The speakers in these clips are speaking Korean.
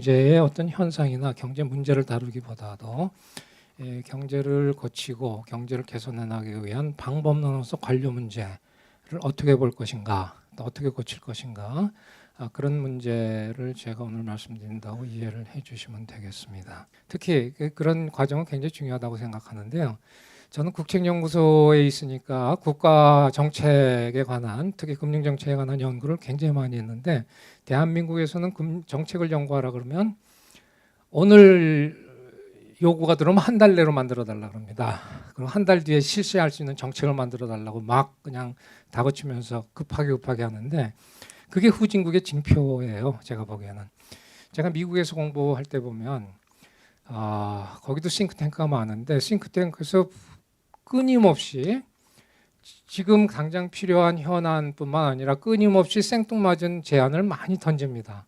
경제의 어떤 현상이나 경제 문제를 다루기보다도 경제를 고치고 경제를 개선해 나가기 위한 방법론으로서 관료 문제를 어떻게 볼 것인가, 또 어떻게 고칠 것인가, 그런 문제를 제가 오늘 말씀드린다고 이해를 해주시면 되겠습니다. 특히 그런 과정은 굉장히 중요하다고 생각하는데요. 저는 국책연구소에 있으니까 국가 정책에 관한, 특히 금융 정책에 관한 연구를 굉장히 많이 했는데, 대한민국에서는 정책을 연구하라 그러면 오늘 요구가 들어오면 한 달 내로 만들어 달라 그럽니다. 그럼 한 달 뒤에 실시할 수 있는 정책을 만들어 달라고 막 그냥 다그치면서 급하게 하는데, 그게 후진국의 징표예요. 제가 보기에는. 제가 미국에서 공부할 때 보면 거기도 싱크탱크가 많은데, 싱크탱크에서 끊임없이 지금 당장 필요한 현안뿐만 아니라 끊임없이 생뚱맞은 제안을 많이 던집니다.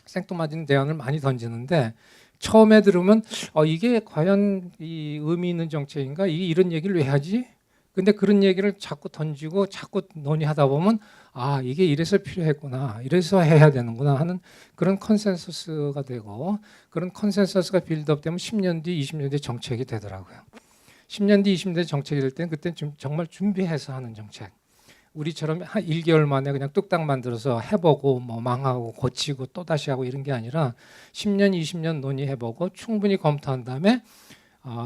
생뚱맞은 제안을 많이 던지는데, 처음에 들으면 이게 과연 이 의미 있는 정책인가? 이런 얘기를 왜 하지? 근데 그런 얘기를 자꾸 던지고 자꾸 논의하다 보면 이게 이래서 필요했구나, 이래서 해야 되는구나 하는 그런 컨센서스가 되고, 그런 컨센서스가 빌드업되면 10년 뒤, 20년 뒤 정책이 되더라고요. 10년 뒤, 20년 뒤 정책이 될 때는 그때 정말 준비해서 하는 정책. 우리처럼 한 1개월 만에 그냥 뚝딱 만들어서 해보고 뭐 망하고 고치고 또 다시 하고 이런 게 아니라 10년, 20년 논의해보고 충분히 검토한 다음에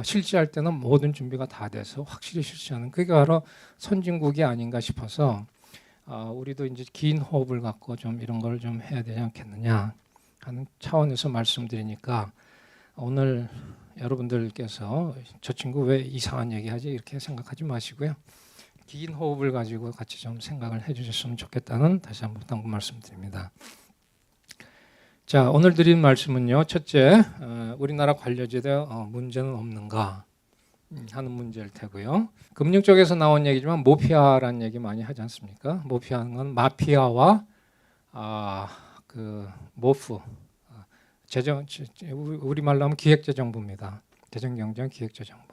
실시할 때는 모든 준비가 다 돼서 확실히 실시하는, 그게 바로 선진국이 아닌가 싶어서 우리도 이제 긴 호흡을 갖고 좀 이런 걸 좀 해야 되지 않겠느냐 하는 차원에서 말씀드리니까, 오늘 여러분들께서 저 친구 왜 이상한 얘기하지 이렇게 생각하지 마시고요. 긴 호흡을 가지고 같이 좀 생각을 해주셨으면 좋겠다는 다시 한번 당부 말씀드립니다. 자, 오늘 드린 말씀은요. 첫째, 우리나라 관료제도에 문제는 없는가 하는 문제일 테고요. 금융 쪽에서 나온 얘기지만 모피아라는 얘기 많이 하지 않습니까? 모피아는 건 마피아와 그 모프, 우리말로 하면 기획재정부입니다. 재정경제는 기획재정부.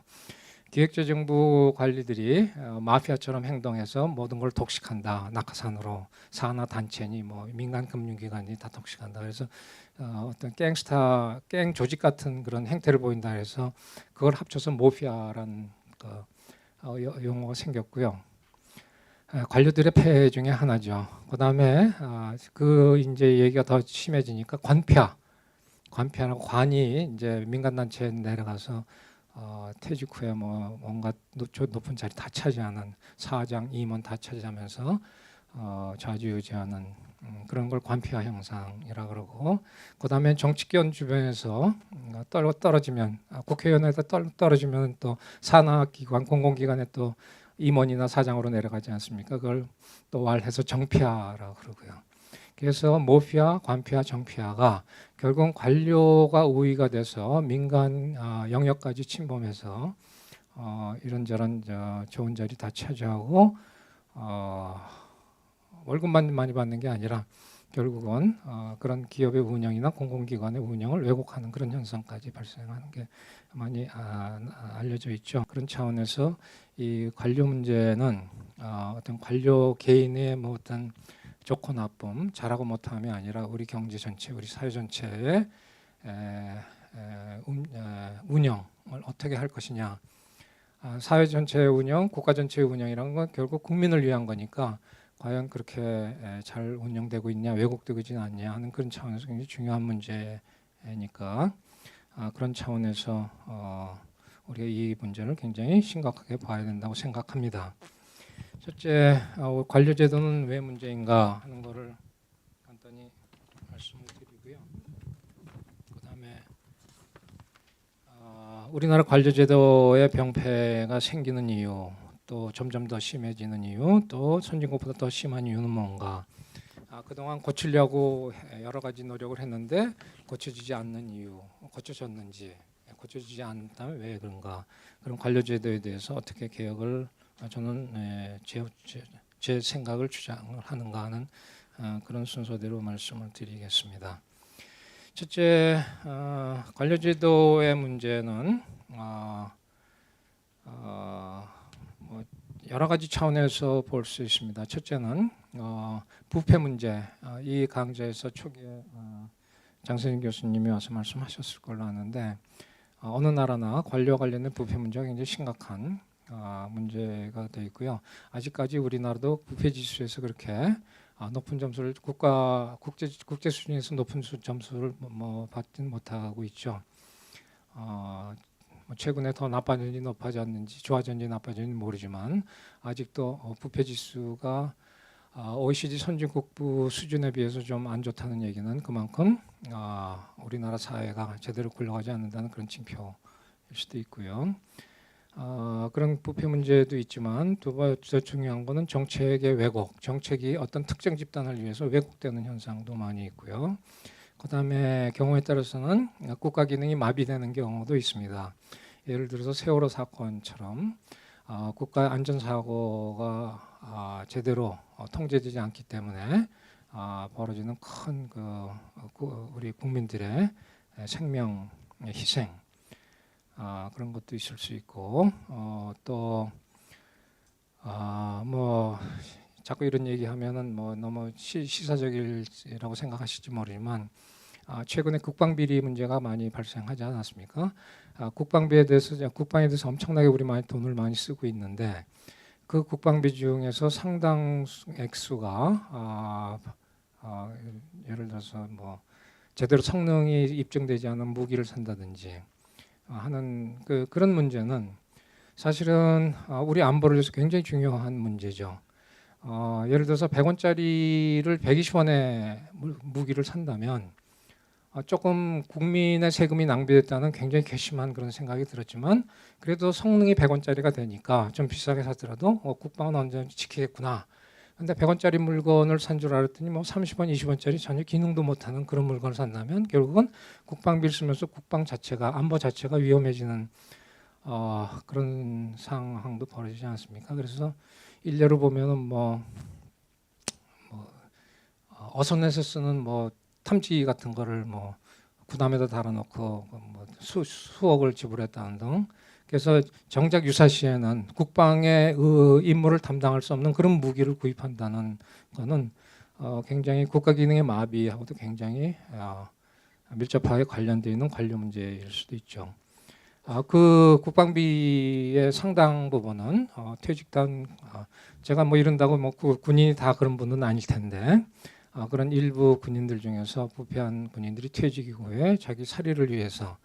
기획재정부 관리들이 마피아처럼 행동해서 모든 걸 독식한다. 낙하산으로 산하 단체니 뭐 민간 금융기관이 다 독식한다. 그래서 어떤 갱 조직 같은 그런 행태를 보인다 해서 그걸 합쳐서 모피아라는 용어가 생겼고요. 관료들의 폐해 중에 하나죠. 그다음에 그 이제 얘기가 더 심해지니까 관폐라고, 관이 이제 민간 단체에 내려가서 퇴직 후에 뭐 뭔가 높은 자리 다 차지하는, 사장, 임원 다 차지하면서 좌지우지하는 그런 걸 관폐화 현상이라 그러고, 그다음에 정치권 주변에서 떨어지면, 국회의원에서 떨어지면 또 산하기관, 공공기관에 또 임원이나 사장으로 내려가지 않습니까? 그걸 또 말해서 정피아라고 그러고요. 그래서 모피아, 관피아, 정피아가 결국은 관료가 우위가 돼서 민간 영역까지 침범해서 이런저런 좋은 자리 다 차지하고 월급만 많이 받는 게 아니라 결국은 그런 기업의 운영이나 공공기관의 운영을 왜곡하는 그런 현상까지 발생하는 게 많이 알려져 있죠. 그런 차원에서 이 관료 문제는 어떤 관료 개인의 뭐 어떤 좋고 나쁨, 잘하고 못함이 아니라 우리 경제 전체, 우리 사회 전체의 운영을 어떻게 할 것이냐. 사회 전체의 운영, 국가 전체의 운영이라는 건 결국 국민을 위한 거니까 과연 그렇게 잘 운영되고 있냐, 왜곡되고 있지는 않냐 하는 그런 차원에서 굉장히 중요한 문제니까 그런 차원에서 우리가 이 문제를 굉장히 심각하게 봐야 된다고 생각합니다. 첫째, 관료제도는 왜 문제인가 하는 것을 간단히 말씀을 드리고요. 그다음에 우리나라 관료제도의 병폐가 생기는 이유, 또 점점 더 심해지는 이유, 또 선진국보다 더 심한 이유는 뭔가, 그동안 고치려고 여러 가지 노력을 했는데 고쳐지지 않는 이유, 고쳐졌는지, 고쳐지지 않다면 왜 그런가, 그런 관료제도에 대해서 어떻게 개혁을 저는 제 생각을 주장을 하는가 하는 그런 순서대로 말씀을 드리겠습니다. 첫째, 관료제도의 문제는 뭐 여러 가지 차원에서 볼 수 있습니다. 첫째는 부패 문제. 이 강좌에서 초기에 장선인 교수님이 와서 말씀하셨을 걸로 아는데 어느 나라나 관료와 관련된 부패 문제가 굉장히 심각한 문제가 되어 있고요. 아직까지 우리나라도 부패 지수에서 그렇게 높은 점수를 국제 수준에서 높은 점수를 받지는 못하고 있죠. 최근에 더 나빠졌는지 높아졌는지 좋아졌는지 나빠졌는지 모르지만 아직도 부패 지수가 OECD 선진국부 수준에 비해서 좀 안 좋다는 얘기는 그만큼 우리나라 사회가 제대로 굴러가지 않는다는 그런 징표일 수도 있고요. 그런 부패 문제도 있지만 두 번째 중요한 거는 정책의 왜곡, 정책이 어떤 특정 집단을 위해서 왜곡되는 현상도 많이 있고요. 그 다음에 경우에 따라서는 국가 기능이 마비되는 경우도 있습니다. 예를 들어서 세월호 사건처럼 국가 안전사고가 제대로 통제되지 않기 때문에 벌어지는 큰 우리 국민들의 생명 희생 그런 것도 있을 수 있고 또 자꾸 이런 얘기하면은 너무 시사적이라고 생각하실지 모르지만 최근에 국방비리 문제가 많이 발생하지 않았습니까? 국방에 대해서 엄청나게 우리 많이 돈을 많이 쓰고 있는데 그 국방비 중에서 상당 액수가 예를 들어서 제대로 성능이 입증되지 않은 무기를 산다든지 하는 그런 문제는 사실은 우리 안보를 위해서 굉장히 중요한 문제죠. 예를 들어서 100원짜리를 120원에 무기를 산다면 조금 국민의 세금이 낭비됐다는 굉장히 괘씸한 그런 생각이 들었지만 그래도 성능이 100원짜리가 되니까 좀 비싸게 사더라도 국방은 언제든지 지키겠구나. 근데 100원짜리 물건을 산 줄 알았더니 30원, 20원짜리 전혀 기능도 못하는 그런 물건을 산다면 결국은 국방비를 쓰면서 국방 자체가 안보 자체가 위험해지는 그런 상황도 벌어지지 않습니까? 그래서 일례로 보면은 어선에서 쓰는 탐지 같은 거를 구담에다 달아놓고 수억을 지불했다는 등 그래서 정작 유사시에는 국방의 임무를 담당할 수 없는 그런 무기를 구입한다는 거는 굉장히 국가 기능의 마비하고도 굉장히 밀접하게 관련되어 있는 관료 문제일 수도 있죠. 그 국방비의 상당 부분은 퇴직단 제가 이런다고 군인이 다 그런 분은 아닐 텐데 그런 일부 군인들 중에서 부패한 군인들이 퇴직 이후에 자기 사리를 위해서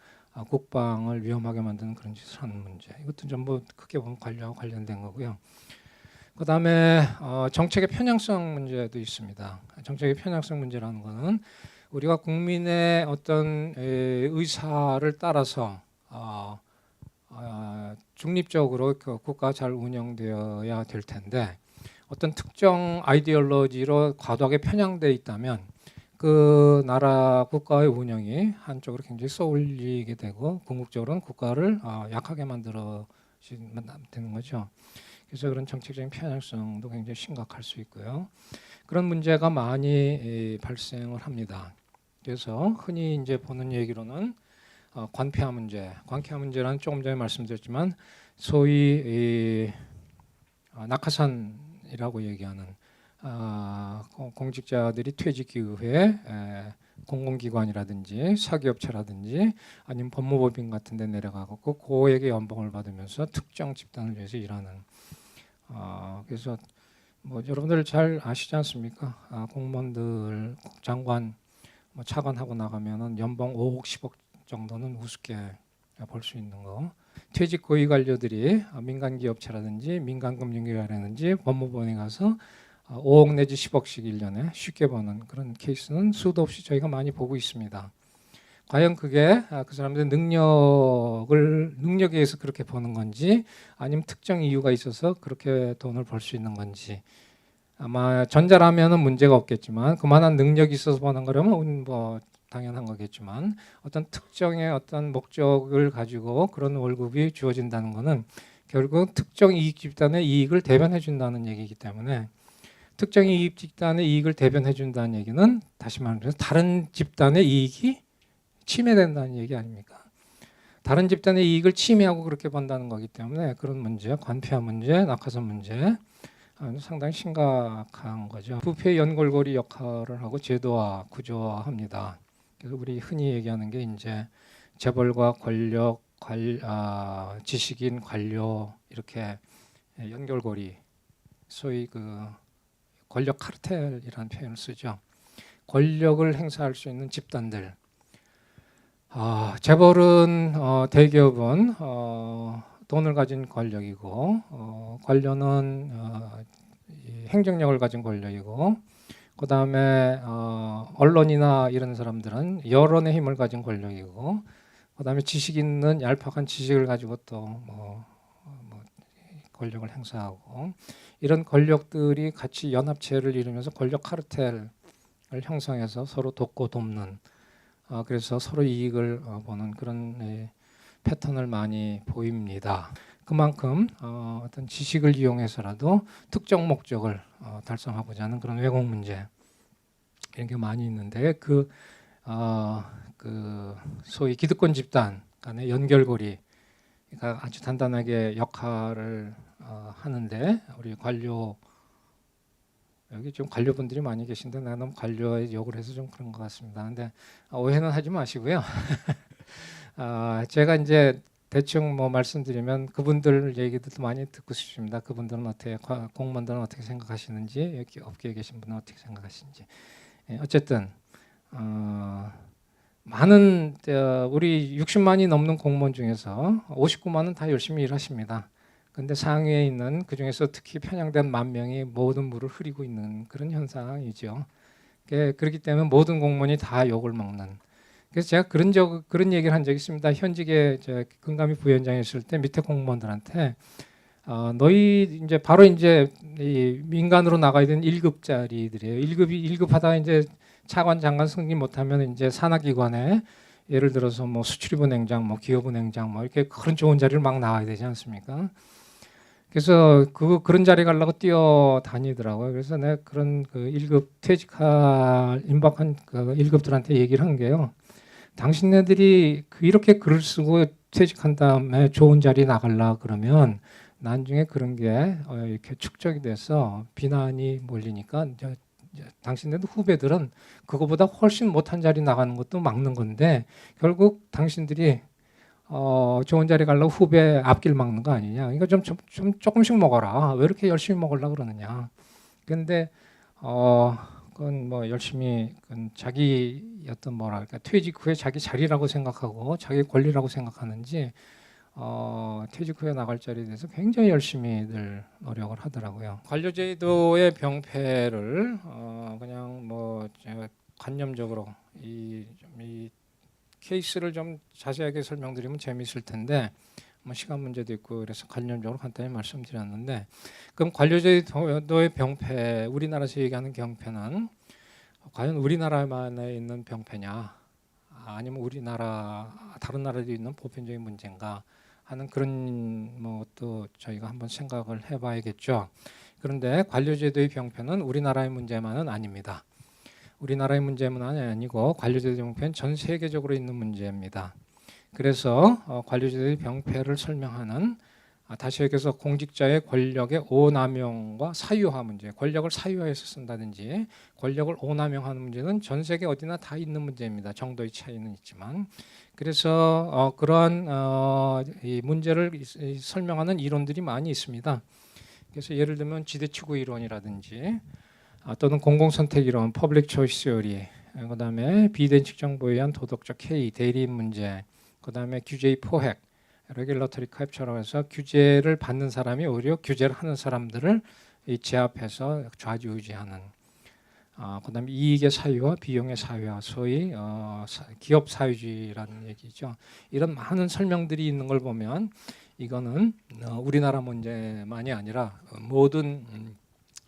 국방을 위험하게 만드는 그런 짓을 하는 문제. 이것도 전부 크게 보면 관료와 관련된 거고요. 그 다음에 정책의 편향성 문제도 있습니다. 정책의 편향성 문제라는 것은 우리가 국민의 어떤 의사를 따라서 중립적으로 국가가 잘 운영되어야 될 텐데 어떤 특정 아이디올로지로 과도하게 편향돼 있다면 그 나라 국가의 운영이 한쪽으로 굉장히 쏠리게 되고 궁극적으로는 국가를 약하게 만들어 되는 거죠. 그래서 그런 정책적인 편향성도 굉장히 심각할 수 있고요. 그런 문제가 많이 발생을 합니다. 그래서 흔히 이제 보는 얘기로는 관폐화 문제, 관폐화 문제라는 조금 전에 말씀드렸지만 소위 낙하산이라고 얘기하는 공직자들이 퇴직 이후에 공공기관이라든지 사기업체라든지 아니면 법무법인 같은 데 내려가고 고액의 연봉을 받으면서 특정 집단을 위해서 일하는 그래서 여러분들 잘 아시지 않습니까? 공무원들 장관 차관하고 나가면은 연봉 5억 10억 정도는 우습게 볼 수 있는 거. 퇴직 고위 관료들이 민간 기업체라든지 민간 금융기관이라든지 법무법인에 가서 5억 내지 10억씩 1년에 쉽게 버는 그런 케이스는 수도 없이 저희가 많이 보고 있습니다. 과연 그게 그 사람들의 능력에 의해서 그렇게 버는 건지 아니면 특정 이유가 있어서 그렇게 돈을 벌 수 있는 건지 아마 전자라면은 문제가 없겠지만 그만한 능력이 있어서 버는 거라면 당연한 거겠지만 어떤 특정의 어떤 목적을 가지고 그런 월급이 주어진다는 것은 결국 특정 이익 집단의 이익을 대변해 준다는 얘기이기 때문에 특정 이익 집단의 이익을 대변해 준다는 얘기는 다시 말해서 다른 집단의 이익이 침해된다는 얘기 아닙니까? 다른 집단의 이익을 침해하고 그렇게 번다는 거기 때문에 그런 문제, 관폐화 문제, 낙하산 문제 상당히 심각한 거죠. 부패 연골고리 역할을 하고 제도화, 구조화합니다. 그래서 우리 흔히 얘기하는 게 이제 재벌과 권력, 지식인, 관료 이렇게 연결고리, 소위 그 권력 카르텔이라는 표현을 쓰죠. 권력을 행사할 수 있는 집단들. 재벌은 대기업은 돈을 가진 권력이고, 관료는 행정력을 가진 권력이고, 그 다음에 언론이나 이런 사람들은 여론의 힘을 가진 권력이고, 그 다음에 지식인은 얄팍한 지식을 가지고 또 권력을 행사하고, 이런 권력들이 같이 연합체를 이루면서 권력 카르텔을 형성해서 서로 돕고 돕는, 그래서 서로 이익을 보는 그런 패턴을 많이 보입니다. 그만큼 어떤 지식을 이용해서라도 특정 목적을 달성하고자 하는 그런 왜곡 문제 이런 게 많이 있는데 그 소위 기득권 집단 간의 연결고리가 아주 단단하게 역할을 하는데 우리 관료 여기 좀 관료분들이 많이 계신데 내가 너무 관료에 욕을 해서 좀 그런 것 같습니다. 근데 오해는 하지 마시고요. 제가 이제 대충 뭐 말씀드리면 그분들 얘기도 많이 듣고 싶습니다. 그분들은 어떻게 공무원들은 어떻게 생각하시는지 여기 업계에 계신 분은 어떻게 생각하시는지. 어쨌든 많은 우리 60만이 넘는 공무원 중에서 59만은 다 열심히 일하십니다. 근데 상위에 있는 그 중에서 특히 편향된 10,000명이 모든 물을 흐리고 있는 그런 현상이죠. 그렇기 때문에 모든 공무원이 다 욕을 먹는. 그래서 제가 그런 얘기를 한 적이 있습니다. 현직에 금감위 부위원장이 있을 때 밑에 공무원들한테 너희 이제 바로 이제 이 민간으로 나가야 되는 1급짜리들이에요. 1급 하다가 이제 차관 장관 승진 못하면 이제 산하기관에 예를 들어서 뭐 수출입은행장, 뭐 기업은행장, 뭐 이렇게 그런 좋은 자리를 막 나와야 되지 않습니까? 그래서 그런 자리 가려고 뛰어다니더라고요. 그래서 내가 그런 그 1급 임박한 그 1급들한테 얘기를 한 게요. 당신네들이 이렇게 글을 쓰고 퇴직한 다음에 좋은 자리 나가려 그러면 나중에 그런 게 이렇게 축적이 돼서 비난이 몰리니까 당신네들 후배들은 그거보다 훨씬 못한 자리 나가는 것도 막는 건데 결국 당신들이 좋은 자리 가려고 후배 앞길 막는 거 아니냐. 이거 좀 조금씩 먹어라. 왜 이렇게 열심히 먹으려고 그러느냐. 근데 그건 뭐 열심히 그건 자기 어떤 뭐랄까 퇴직 후에 자기 자리라고 생각하고 자기 권리라고 생각하는지 퇴직 후에 나갈 자리에 대해서 굉장히 열심히들 노력을 하더라고요. 관료제도의 병폐를 그냥 뭐 제가 관념적으로 이 케이스를 좀 자세하게 설명드리면 재미있을 텐데 뭐 시간 문제도 있고 그래서 관념적으로 간단히 말씀드렸는데 그럼 관료제도의 병폐 우리나라에서 얘기하는 병폐는 과연 우리나라만에 있는 병폐냐 아니면 우리나라 다른 나라에도 있는 보편적인 문제인가 하는 그런 뭐 또 저희가 한번 생각을 해봐야겠죠. 그런데 관료제도의 병폐는 우리나라의 문제만은 아닙니다. 우리나라의 문제만이 아니고 관료제도의 병폐는 전 세계적으로 있는 문제입니다. 그래서 관료제도의 병폐를 설명하는 다시 얘기해서 공직자의 권력의 오남용과 사유화 문제, 권력을 사유화해서 쓴다든지 권력을 오남용하는 문제는 전 세계 어디나 다 있는 문제입니다. 정도의 차이는 있지만 그래서 그러한 이 문제를 설명하는 이론들이 많이 있습니다. 그래서 예를 들면 지대추구 이론이라든지 또는 공공선택 이론, 퍼블릭 초이스 시어리, 그다음에 비대인 측정보에 의한 도덕적 해이, 대리인 문제, 그다음에 규제의 포획, 레귤러터리 캡처라고 해서 규제를 받는 사람이 오히려 규제를 하는 사람들을 제압해서 좌지우지하는 그다음에 이익의 사유와 비용의 사유와 소위 기업 사유주의라는 얘기죠. 이런 많은 설명들이 있는 걸 보면 이거는 우리나라 문제만이 아니라 모든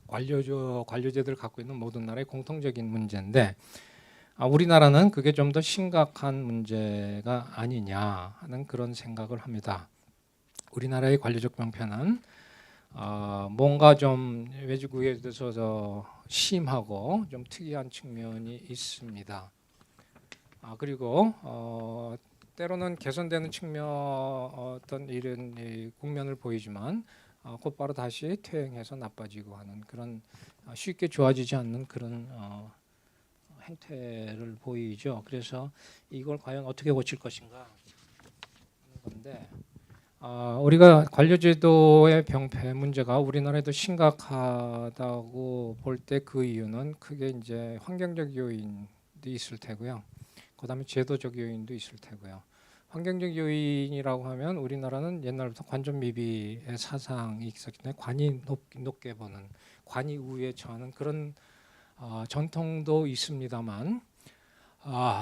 관료제도를 갖고 있는 모든 나라의 공통적인 문제인데 우리나라는 그게 좀 더 심각한 문제가 아니냐 하는 그런 생각을 합니다. 우리나라의 관료적 병폐는 뭔가 좀 외주국에 대해서 심하고 좀 특이한 측면이 있습니다. 그리고 때로는 개선되는 측면 어떤 이런 국면을 보이지만 곧바로 다시 퇴행해서 나빠지고 하는 그런 쉽게 좋아지지 않는 그런 행태를 보이죠. 그래서 이걸 과연 어떻게 고칠 것인가 하는 건데 우리가 관료제도의 병폐 문제가 우리나라에도 심각하다고 볼 때 그 이유는 크게 이제 환경적 요인도 있을 테고요. 그다음에 제도적 요인도 있을 테고요. 환경적 요인이라고 하면 우리나라는 옛날부터 관존미비의 사상이 있었기 때문에 관이 높게 보는 관이 우위에 처하는 그런 전통도 있습니다만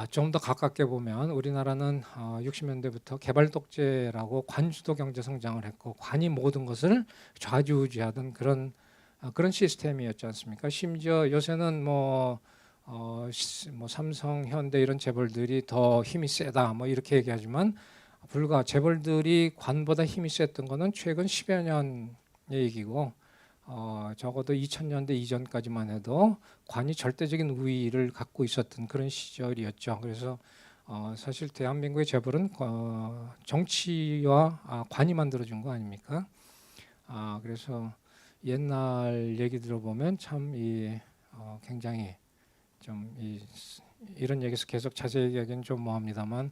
좀 더 가깝게 보면 우리나라는 60년대부터 개발 독재라고 관주도 경제 성장을 했고 관이 모든 것을 좌지우지하던 그런 시스템이었지 않습니까? 심지어 요새는 뭐 삼성, 현대 이런 재벌들이 더 힘이 세다 뭐 이렇게 얘기하지만 불과 재벌들이 관보다 힘이 셌던 거는 최근 10여 년의 얘기고 적어도 2000년대 이전까지만 해도 관이 절대적인 우위를 갖고 있었던 그런 시절이었죠. 그래서 사실 대한민국의 재벌은 정치와 관이 만들어준 거 아닙니까? 그래서 옛날 얘기 들어보면 참 굉장히 좀 이런 얘기에서 계속 자세히 얘기하기는 좀 뭐합니다만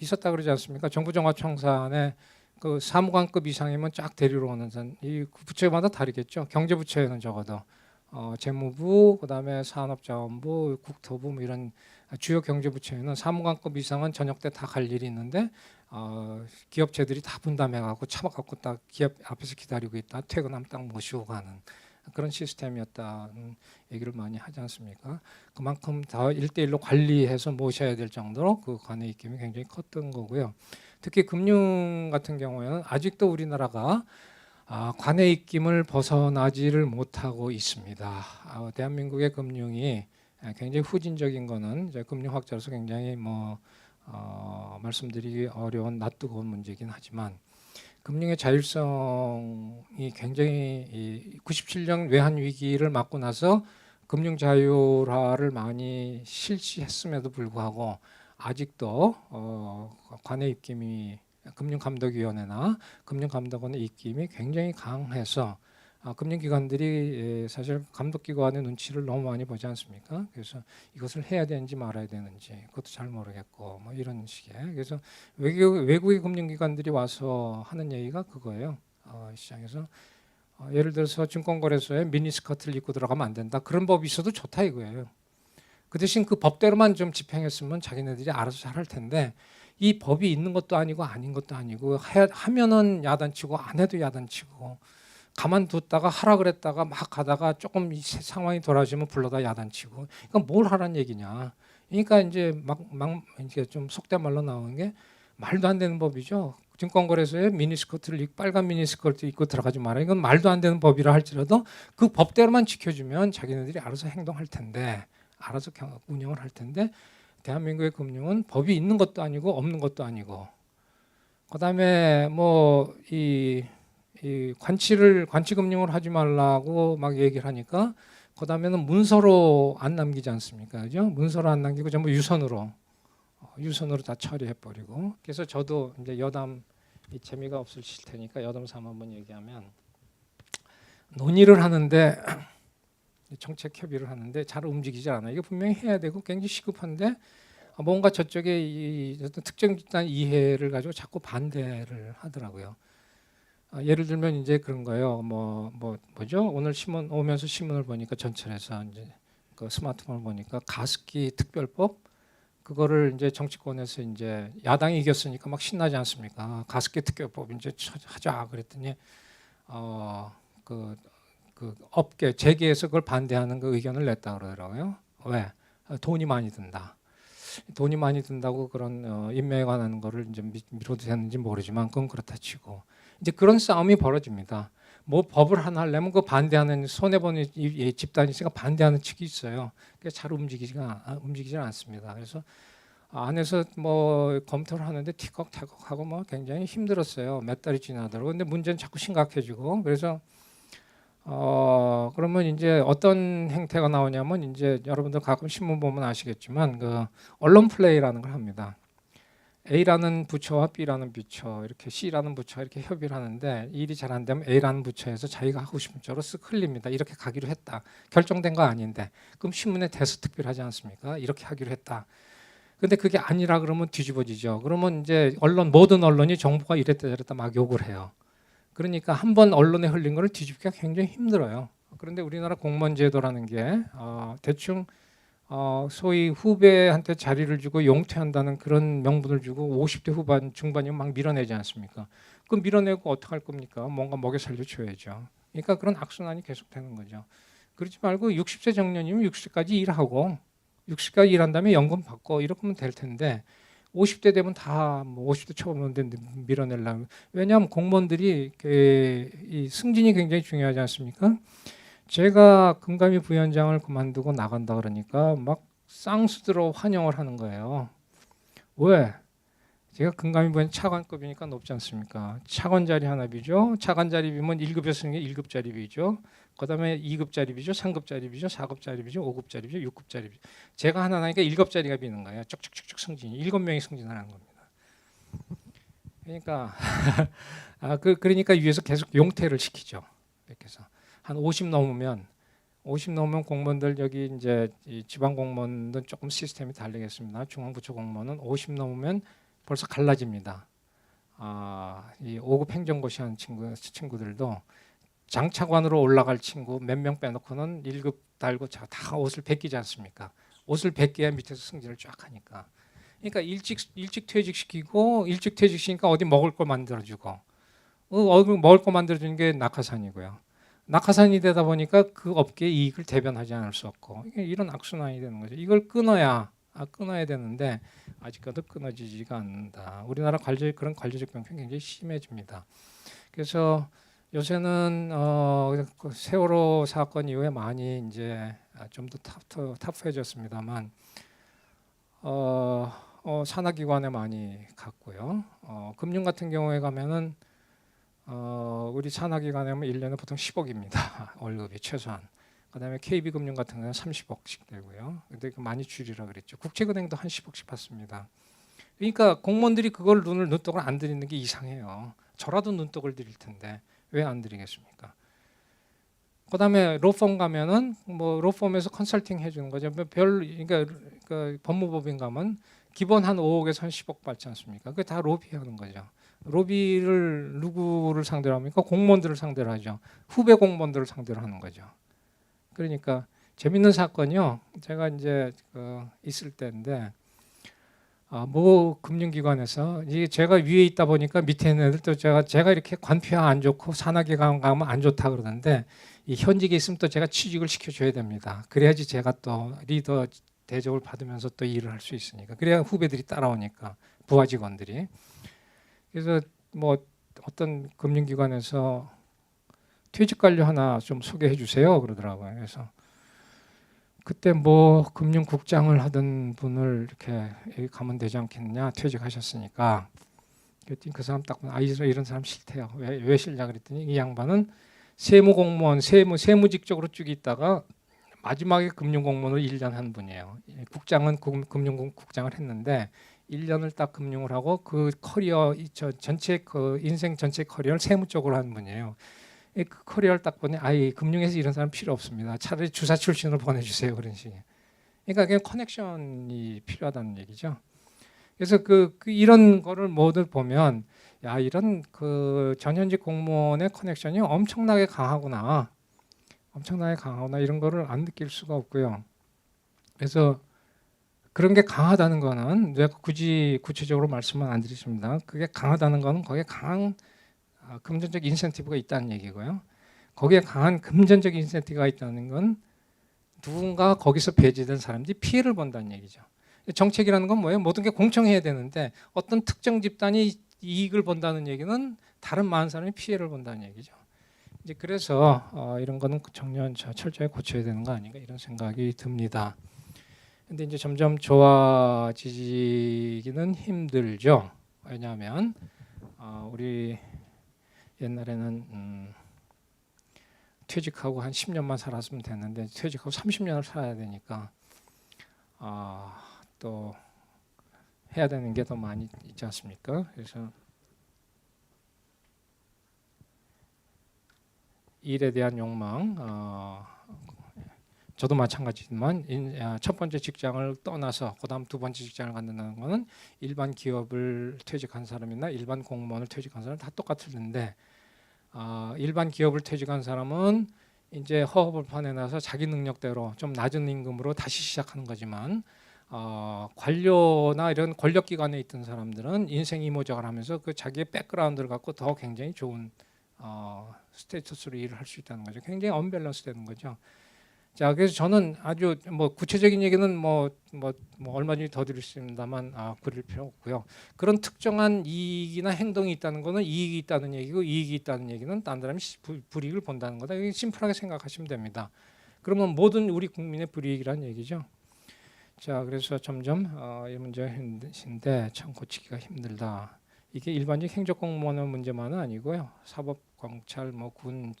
있었다 그러지 않습니까? 정부종합청산에 그 사무관급 이상이면 쫙 데리러 오는 이 부처마다 다르겠죠. 경제부처에는 적어도 재무부, 그다음에 산업자원부, 국토부 뭐 이런 주요 경제부처에는 사무관급 이상은 저녁 때 다 갈 일이 있는데 기업체들이 다 분담해가고 차박갖고 딱 기업 앞에서 기다리고 있다. 퇴근하면 딱 모시고 가는 그런 시스템이었다는 얘기를 많이 하지 않습니까? 그만큼 더 1대1로 관리해서 모셔야 될 정도로 그 관의 입김이 굉장히 컸던 거고요. 특히 금융 같은 경우에는 아직도 우리나라가 관의 입김을 벗어나지를 못하고 있습니다. 대한민국의 금융이 굉장히 후진적인 거는 이제 금융학자로서 굉장히 말씀드리기 어려운 낯뜨거운 문제이긴 하지만 금융의 자율성이 굉장히 97년 외환 위기를 맞고 나서 금융 자율화를 많이 실시했음에도 불구하고 아직도 관의 입김이 금융감독위원회나 금융감독원의 입김이 굉장히 강해서 금융기관들이 사실 감독기관의 눈치를 너무 많이 보지 않습니까? 그래서 이것을 해야 되는지 말아야 되는지 그것도 잘 모르겠고 뭐 이런 식의 그래서 외국의 금융기관들이 와서 하는 얘기가 그거예요. 시장에서 예를 들어서 증권거래소에 미니스커트를 입고 들어가면 안 된다. 그런 법이 있어도 좋다 이거예요. 그 대신 그 법대로만 좀 집행했으면 자기네들이 알아서 잘할 텐데 이 법이 있는 것도 아니고 아닌 것도 아니고 하면은 야단치고 안 해도 야단치고 가만뒀다가 하라 그랬다가 막 가다가 조금 이 상황이 돌아지면 불러다 야단치고 그러니까 뭘 하라는 얘기냐. 그러니까 이제 이제 좀 속된 말로 나오는 게 말도 안 되는 법이죠. 증권거래소에 미니스커트를 빨간 미니스커트 입고 들어가지 마라. 이건 말도 안 되는 법이라 할지라도 그 법대로만 지켜주면 자기네들이 알아서 행동할 텐데 알아서 운영을 할 텐데 대한민국의 금융은 법이 있는 것도 아니고 없는 것도 아니고 그다음에 이 관치 금융을 하지 말라고 막 얘기를 하니까 그다음에는 문서로 안 남기지 않습니까? 그죠? 문서로 안 남기고 전부 유선으로 다 처리해 버리고 그래서 저도 이제 여담 재미가 없으실 테니까 여담 삼아 한번 얘기하면 논의를 하는데 정책 협의를 하는데 잘 움직이지 않아요. 이거 분명히 해야 되고 굉장히 시급한데 뭔가 저쪽에 이 어떤 특정 집단 이해를 가지고 자꾸 반대를 하더라고요. 예를 들면 이제 그런 거예요. 뭐죠? 오늘 신문 오면서 신문을 보니까 전철에서 이제 그 스마트폰을 보니까 가습기 특별법 그거를 이제 정치권에서 이제 야당이 이겼으니까 막 신나지 않습니까? 가습기 특별법 이제 하자 그랬더니 그 업계 재계에서 그걸 반대하는 그 의견을 냈다 그러더라고요. 왜? 돈이 많이 든다. 돈이 많이 든다고 그런 인명에 관한 거를 이제 미뤄도 되는지 모르지만 그건 그렇다 치고 이제 그런 싸움이 벌어집니다. 뭐 법을 하나 하려면 그 반대하는 손해보는 집단이 있으니까 반대하는 측이 있어요. 그래서 잘 움직이지 않습니다. 그래서 안에서 뭐 검토를 하는데 티격태격하고 뭐 굉장히 힘들었어요. 몇 달이 지나더라고. 근데 문제는 자꾸 심각해지고 그래서 그러면 이제 어떤 행태가 나오냐면 이제 여러분들 가끔 신문 보면 아시겠지만 그 언론 플레이라는 걸 합니다. A라는 부처와 B라는 부처, 이렇게 C라는 부처가 이렇게 협의를 하는데 일이 잘 안 되면 A라는 부처에서 자기가 하고 싶은 쪽으로 쓱 흘립니다. 이렇게 가기로 했다. 결정된 거 아닌데. 그럼 신문에 대서특필하지 않습니까? 이렇게 하기로 했다. 근데 그게 아니라 그러면 뒤집어지죠. 그러면 이제 모든 언론이 정부가 이랬다 저랬다 막 욕을 해요. 그러니까 한 번 언론에 흘린 거를 뒤집기가 굉장히 힘들어요. 그런데 우리나라 공무원 제도라는 게 대충 소위 후배한테 자리를 주고 용퇴한다는 그런 명분을 주고 50대 후반 중반이면 막 밀어내지 않습니까? 그 밀어내고 어떡할 겁니까? 뭔가 먹여 살려줘야죠. 그러니까 그런 악순환이 계속되는 거죠. 그러지 말고 60세 정년이면 60세까지 일하고 60세까지 일한 다음에 연금 받고 이러면 될 텐데 50대 되면 다뭐 50대 초반인데 밀어내려면 왜냐하면 공무원들이 이 승진이 굉장히 중요하지 않습니까? 제가 금감위 부위원장을 그만두고 나간다 그러니까 막 쌍수들어 환영을 하는 거예요. 왜? 제가 금감위 부위원장 차관급이니까 높지 않습니까? 차관 자리 하나 비죠. 차관 자리 비면 1급이었으니까 1급 자리 비죠. 그다음에 2급 자리 비죠. 3급 자리 비죠. 4급 자리 비죠. 5급 자리 비죠. 6급 자리 비죠. 제가 하나 나니까 1급 자리가 비는 거예요. 쭉쭉쭉쭉 승진이 7명이 승진하는 겁니다. 그러니까 그러니까 위에서 계속 용퇴를 시키죠. 이렇게 해서 한 50 넘으면 공무원들 여기 이제 지방 공무원은 조금 시스템이 다르겠습니다. 중앙부처 공무원은 50 넘으면 벌써 갈라집니다. 이 5급 행정고시 하는 친구들도 장차관으로 올라갈 친구 몇 명 빼놓고는 1급 달고 다 옷을 벗기지 않습니까? 옷을 벗겨야 밑에서 승진을 쫙 하니까. 그러니까 일찍 퇴직시키고 일찍 퇴직시키니까 어디 먹을 거 만들어주고 먹을 거 만들어주는 게 낙하산이고요. 낙하산이 되다 보니까 그 업계의 이익을 대변하지 않을 수 없고 이런 악순환이 되는 거죠. 이걸 끊어야 되는데 아직까지도 끊어지지가 않는다. 우리나라 그런 관료적 병폐가 굉장히 심해집니다. 그래서 요새는 그 세월호 사건 이후에 많이 이제 좀 더 타프해졌습니다만 산하기관에 많이 갔고요. 금융 같은 경우에 가면은 우리 산하기관에 하면 1년에 보통 10억입니다. 월급이 최소한. 그다음에 KB금융 같은 경우는 30억씩 되고요. 근데 많이 줄이라 그랬죠. 국채은행도 한 10억씩 받습니다. 그러니까 공무원들이 그걸 눈독을 안 들이는 게 이상해요. 저라도 눈독을 들일 텐데 왜 안 들이겠습니까? 그다음에 로펌 가면은 뭐 로펌에서 컨설팅 해주는 거죠. 그러니까 법무법인 가면 기본 한 5억에서 한 10억 받지 않습니까? 그게 다 로비하는 거죠. 로비를 누구를 상대로 합니까? 공무원들을 상대로 하죠. 후배 공무원들을 상대로 하는 거죠. 그러니까 재밌는 사건이요. 제가 이제 있을 때인데 모 금융기관에서 이게 제가 위에 있다 보니까 밑에 있는 애들도 제가 이렇게 관폐가 안 좋고 산하기관 가면 안 좋다 그러는데 이 현직에 있으면 또 제가 취직을 시켜줘야 됩니다. 그래야지 제가 또 리더 대접을 받으면서 또 일을 할 수 있으니까. 그래야 후배들이 따라오니까 부하 직원들이. 그래서 뭐 어떤 금융기관에서 퇴직 관료 하나 좀 소개해 주세요 그러더라고요. 그래서 그때 뭐 금융국장을 하던 분을 이렇게 여기 가면 되지 않겠느냐 퇴직하셨으니까 그랬더니 그 사람 딱 이런 사람 싫대요. 왜 싫냐 그랬더니 이 양반은 세무공무원 세무직적으로 쭉 있다가 마지막에 금융공무원으로 1년 한 분이에요. 국장은 금융국장을 했는데 1년을 딱 금융을 하고 그 커리어 전체 그 인생 전체 커리어를 세무 쪽으로 한 분이에요. 그 커리어를 딱 보니 금융에서 이런 사람 필요 없습니다. 차라리 주사 출신으로 보내주세요 그런 식이에요. 그러니까 그냥 커넥션이 필요하다는 얘기죠. 그래서 이런 거를 모두 보면 이런 그 전현직 공무원의 커넥션이 엄청나게 강하구나 이런 거를 안 느낄 수가 없고요. 그래서 그런 게 강하다는 거는 내가 굳이 구체적으로 말씀은 안 드리겠습니다. 그게 강하다는 거는 거기에 강한 금전적 인센티브가 있다는 얘기고요. 거기에 강한 금전적 인센티브가 있다는 건 누군가 거기서 배제된 사람들이 피해를 본다는 얘기죠. 정책이라는 건 뭐예요? 모든 게 공정해야 되는데 어떤 특정 집단이 이익을 본다는 얘기는 다른 많은 사람이 피해를 본다는 얘기죠. 이제 그래서 이런 거는 철저히 고쳐야 되는 거 아닌가 이런 생각이 듭니다. 근데 이제 점점 좋아지기는 힘들죠. 왜냐하면 우리 옛날에는 퇴직하고 한 10년만 살았으면 됐는데 퇴직하고 30년을 살아야 되니까 또 해야 되는 게 더 많이 있지 않습니까? 그래서 일에 대한 욕망, 저도 마찬가지지만 첫 번째 직장을 떠나서 그다음 두 번째 직장을 갖는다는 것은 일반 기업을 퇴직한 사람이나 일반 공무원을 퇴직한 사람 다 똑같은데 일반 기업을 퇴직한 사람은 이제 허허벌판에 나서 자기 능력대로 좀 낮은 임금으로 다시 시작하는 거지만 관료나 이런 권력기관에 있던 사람들은 인생 이모작을 하면서 그 자기의 백그라운드를 갖고 더 굉장히 좋은 스테이터스로 일을 할 수 있다는 거죠. 굉장히 언밸런스 되는 거죠. 자, 그래서 저는 아주 뭐 구체적인 얘기는 뭐 얼마든지 더 드릴 수 있습니다만 그릴 필요 없고요. 그런 특정한 이익이나 행동이 있다는 거는 이익이 있다는 얘기고 이익이 있다는 얘기는 딴 사람이 불이익을 본다는 거다. 이게 심플하게 생각하시면 됩니다. 그러면 모든 우리 국민의 불이익이라는 얘기죠. 자, 그래서 점점 이 문제인데 참 고치기가 힘들다. 이게 일반적 행정공무원의 문제만은 아니고요. 사법, 경찰, 군,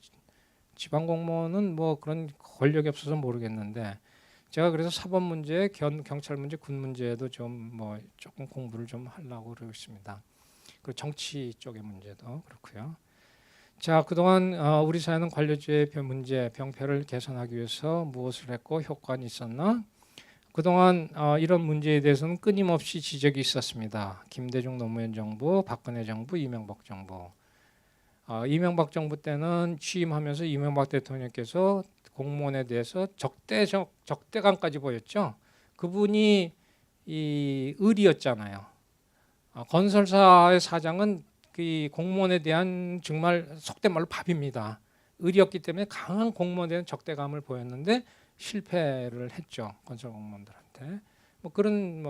지방공무원은 그런 권력이 없어서 모르겠는데 제가 그래서 사법 문제, 경찰 문제, 군 문제에도 좀 조금 공부를 좀 하려고 그러고 있습니다. 그리고 정치 쪽의 문제도 그렇고요. 자, 그동안 우리 사회는 관료제의 문제, 병폐를 개선하기 위해서 무엇을 했고 효과는 있었나? 그동안 이런 문제에 대해서는 끊임없이 지적이 있었습니다. 김대중 노무현 정부, 박근혜 정부, 이명박 정부. 이명박 정부 때는 취임하면서 이명박 대통령께서 공무원에 대해서 적대감까지 보였죠. 그분이 이 을이었잖아요. 건설사의 사장은 그 공무원에 대한 정말 속된 말로 밥입니다. 을이었기 때문에 강한 공무원에 대한 적대감을 보였는데 실패를 했죠. 건설 공무원들한테. 그런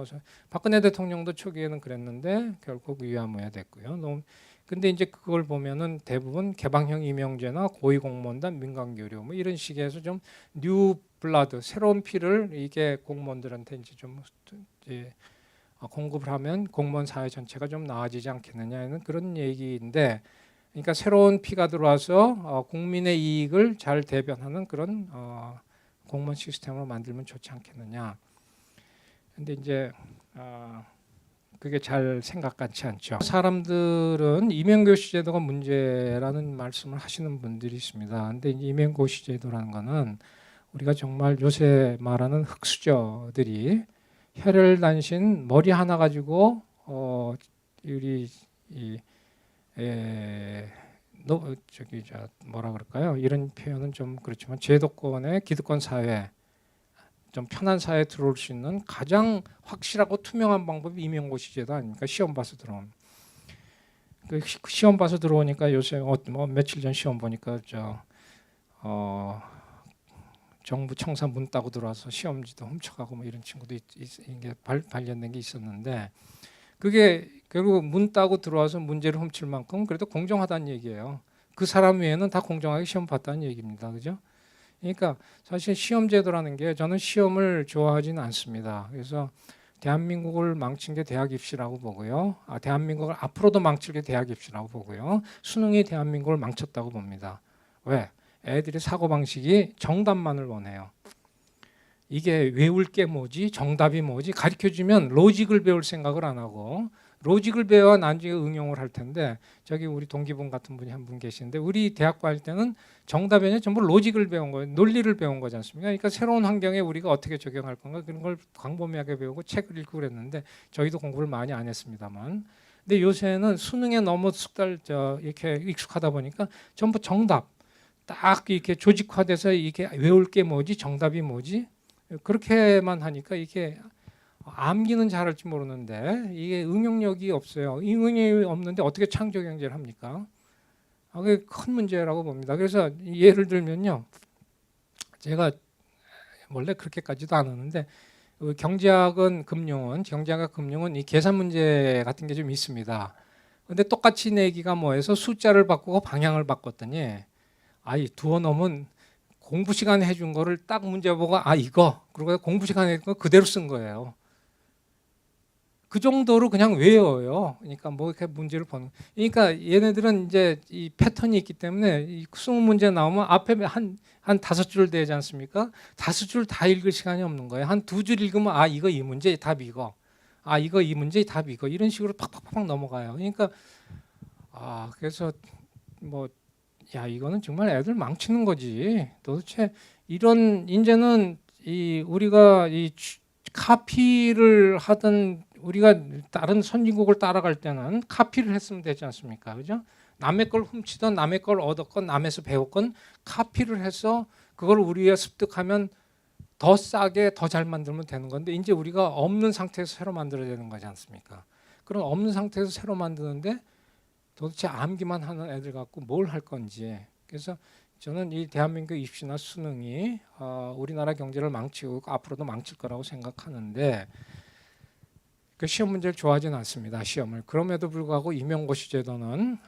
박근혜 대통령도 초기에는 그랬는데 결국 위야무야 됐고요. 근데 이제 그걸 보면은 대부분 개방형 임용제나 고위공무원단 민간교류 이런 식에서 좀 뉴 블라드 새로운 피를 이게 공무원들한테 이제 좀 공급을 하면 공무원 사회 전체가 좀 나아지지 않겠느냐는 그런 얘기인데, 그러니까 새로운 피가 들어와서 국민의 이익을 잘 대변하는 그런 공무원 시스템으로 만들면 좋지 않겠느냐. 근데 이제 그게 잘 생각 같지 않죠. 사람들은 임용고시 제도가 문제라는 말씀을 하시는 분들이 있습니다. 근데 임용고시 제도라는 거는 우리가 정말 요새 말하는 흑수저들이 혈혈단신 머리 하나 가지고 우리 뭐라 그럴까요? 이런 표현은 좀 그렇지만 제도권의 기득권 사회, 좀 편한 사회에 들어올 수 있는 가장 확실하고 투명한 방법이 임용고시 제도 아닙니까? 시험 봐서 들어온. 시험 봐서 들어오니까 요새 며칠 전 시험 보니까 정부 청사 문 따고 들어와서 시험지도 훔쳐가고 이런 친구도 이게 발견된 게 있었는데, 그게 결국 문 따고 들어와서 문제를 훔칠 만큼 그래도 공정하다는 얘기예요. 그 사람 외에는 다 공정하게 시험 봤다는 얘기입니다. 그죠? 그러니까 사실 시험 제도라는 게 저는 시험을 좋아하지는 않습니다. 그래서 대한민국을 망친 게 대학 입시라고 보고요. 대한민국을 앞으로도 망칠 게 대학 입시라고 보고요. 수능이 대한민국을 망쳤다고 봅니다. 왜? 애들의 사고방식이 정답만을 원해요. 이게 외울 게 뭐지? 정답이 뭐지? 가르쳐주면 로직을 배울 생각을 안 하고, 로직을 배워야 나중에 응용을 할 텐데, 저기 우리 동기분 같은 분이 한 분 계시는데 우리 대학 갈 때는 정답이 아니라 전부 로직을 배운 거예요. 논리를 배운 거지 않습니까? 그러니까 새로운 환경에 우리가 어떻게 적용할 건가 그런 걸 광범위하게 배우고 책을 읽고 그랬는데 저희도 공부를 많이 안 했습니다만, 근데 요새는 수능에 너무 이렇게 익숙하다 보니까 전부 정답 딱 이렇게 조직화돼서 이게 외울 게 뭐지? 정답이 뭐지? 그렇게만 하니까 이게 암기는 잘할지 모르는데 이게 응용력이 없어요. 응용력이 없는데 어떻게 창조 경제를 합니까? 그게 큰 문제라고 봅니다. 그래서 예를 들면요, 제가 원래 그렇게까지도 안 하는데 경제학과 금융은 이 계산 문제 같은 게 좀 있습니다. 근데 똑같이 내기가 뭐해서 숫자를 바꾸고 방향을 바꿨더니 두어 놈은 공부 시간에 해준 거를 딱 문제 보고 이거 그리고 공부 시간에 해준 거 그대로 쓴 거예요. 그 정도로 그냥 외워요. 그러니까 이렇게 문제를 보는. 그러니까 얘네들은 이제 이 패턴이 있기 때문에 이 수능 문제 나오면 앞에 한 5줄 되지 않습니까? 5줄 다 읽을 시간이 없는 거예요. 한 2줄 읽으면 이거 이 문제 답 이거. 아 이거 이 문제의 답이 이거 이런 식으로 팍팍팍 넘어가요. 그러니까 그래서 뭐 야 이거는 정말 애들 망치는 거지. 도대체 이런 이제는 이 우리가 이 카피를 하던 우리가 다른 선진국을 따라갈 때는 카피를 했으면 되지 않습니까? 그죠? 남의 걸 훔치던 남의 걸 얻었건 남에서 배웠건 카피를 해서 그걸 우리가 습득하면 더 싸게 더 잘 만들면 되는 건데 이제 우리가 없는 상태에서 새로 만들어야 되는 거지 않습니까? 그럼 없는 상태에서 새로 만드는데 도대체 암기만 하는 애들 갖고 뭘 할 건지. 그래서 저는 이 대한민국 입시나 수능이 우리나라 경제를 망치고 앞으로도 망칠 거라고 생각하는데 그 시험 문제를 좋아하지는 않습니다. 시험을. 그럼에도 불구하고 임용고시 제도는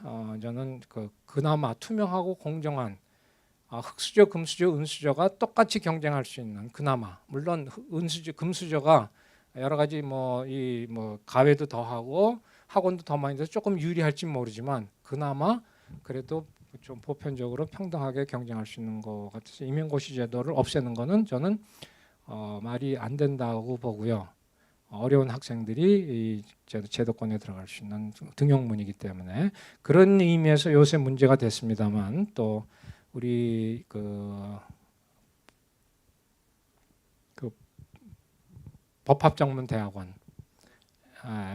저는 그나마 투명하고 공정한 흑수저, 금수저, 은수저가 똑같이 경쟁할 수 있는 그나마 물론 은수저, 금수저가 여러 가지 뭐 가외도 더 하고 학원도 더 많이 돼서 조금 유리할지 모르지만 그나마 그래도 좀 보편적으로 평등하게 경쟁할 수 있는 것 같아서 임용고시 제도를 없애는 거는 저는 말이 안 된다고 보고요. 어려운 학생들이 이 제도권에 들어갈 수 있는 등용문이기 때문에 그런 의미에서 요새 문제가 됐습니다만 또 우리 그 법학전문대학원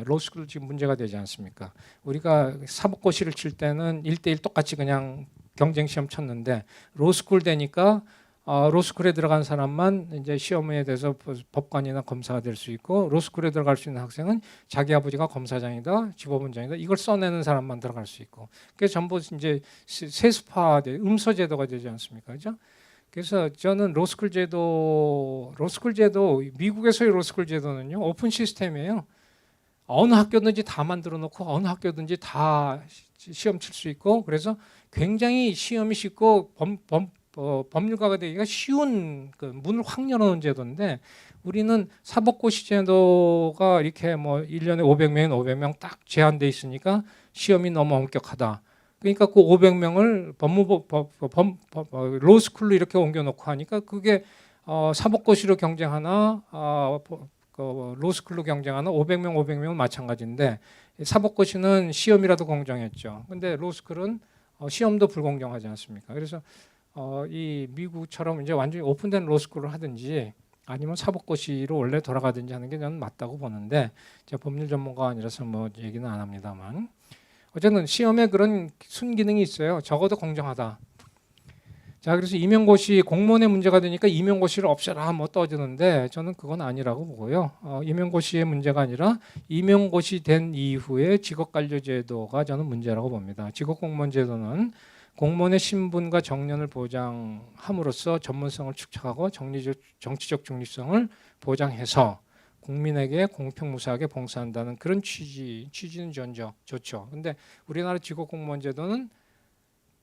로스쿨 지금 문제가 되지 않습니까? 우리가 사법고시를 칠 때는 1대1 똑같이 그냥 경쟁 시험 쳤는데 로스쿨 되니까 로스쿨에 들어간 사람만 이제 시험에 대해서 법관이나 검사가 될 수 있고 로스쿨에 들어갈 수 있는 학생은 자기 아버지가 검사장이다, 지법원장이다 이걸 써내는 사람만 들어갈 수 있고 그게 전부 이제 세습화돼 음서제도가 되지 않습니까? 그죠? 그래서 저는 로스쿨 제도 미국에서의 로스쿨 제도는요 오픈 시스템이에요. 어느 학교든지 다 만들어 놓고 어느 학교든지 다 시험 칠 수 있고 그래서 굉장히 시험이 쉽고 법률가가 되기가 쉬운 그 문을 확 열어놓은 제도인데 우리는 사법고시 제도가 이렇게 뭐 1년에 500명인 500명 딱 제한돼 있으니까 시험이 너무 엄격하다. 그러니까 그 500명을 로스쿨로 이렇게 옮겨놓고 하니까 그게 사법고시로 경쟁하나 로스쿨로 경쟁하는 500명은 마찬가지인데 사법고시는 시험이라도 공정했죠. 근데 로스쿨은 시험도 불공정하지 않습니까? 그래서 이 미국처럼 이제 완전히 오픈된 로스쿨을 하든지 아니면 사법고시로 원래 돌아가든지 하는 게 저는 맞다고 보는데 제가 법률 전문가가 아니라서 뭐 얘기는 안 합니다만 어쨌든 시험에 그런 순기능이 있어요. 적어도 공정하다. 자, 그래서 임용고시 공무원의 문제가 되니까 임용고시를 없애라 뭐 떠드는데 저는 그건 아니라고 보고요. 임용고시의 문제가 아니라 임용고시 된 이후에 직업관료제도가 저는 문제라고 봅니다. 직업공무원제도는 공무원의 신분과 정년을 보장함으로써 전문성을 축적하고 정치적 중립성을 보장해서 국민에게 공평무사하게 봉사한다는 그런 취지는 좋죠. 근데 우리나라 직업공무원제도는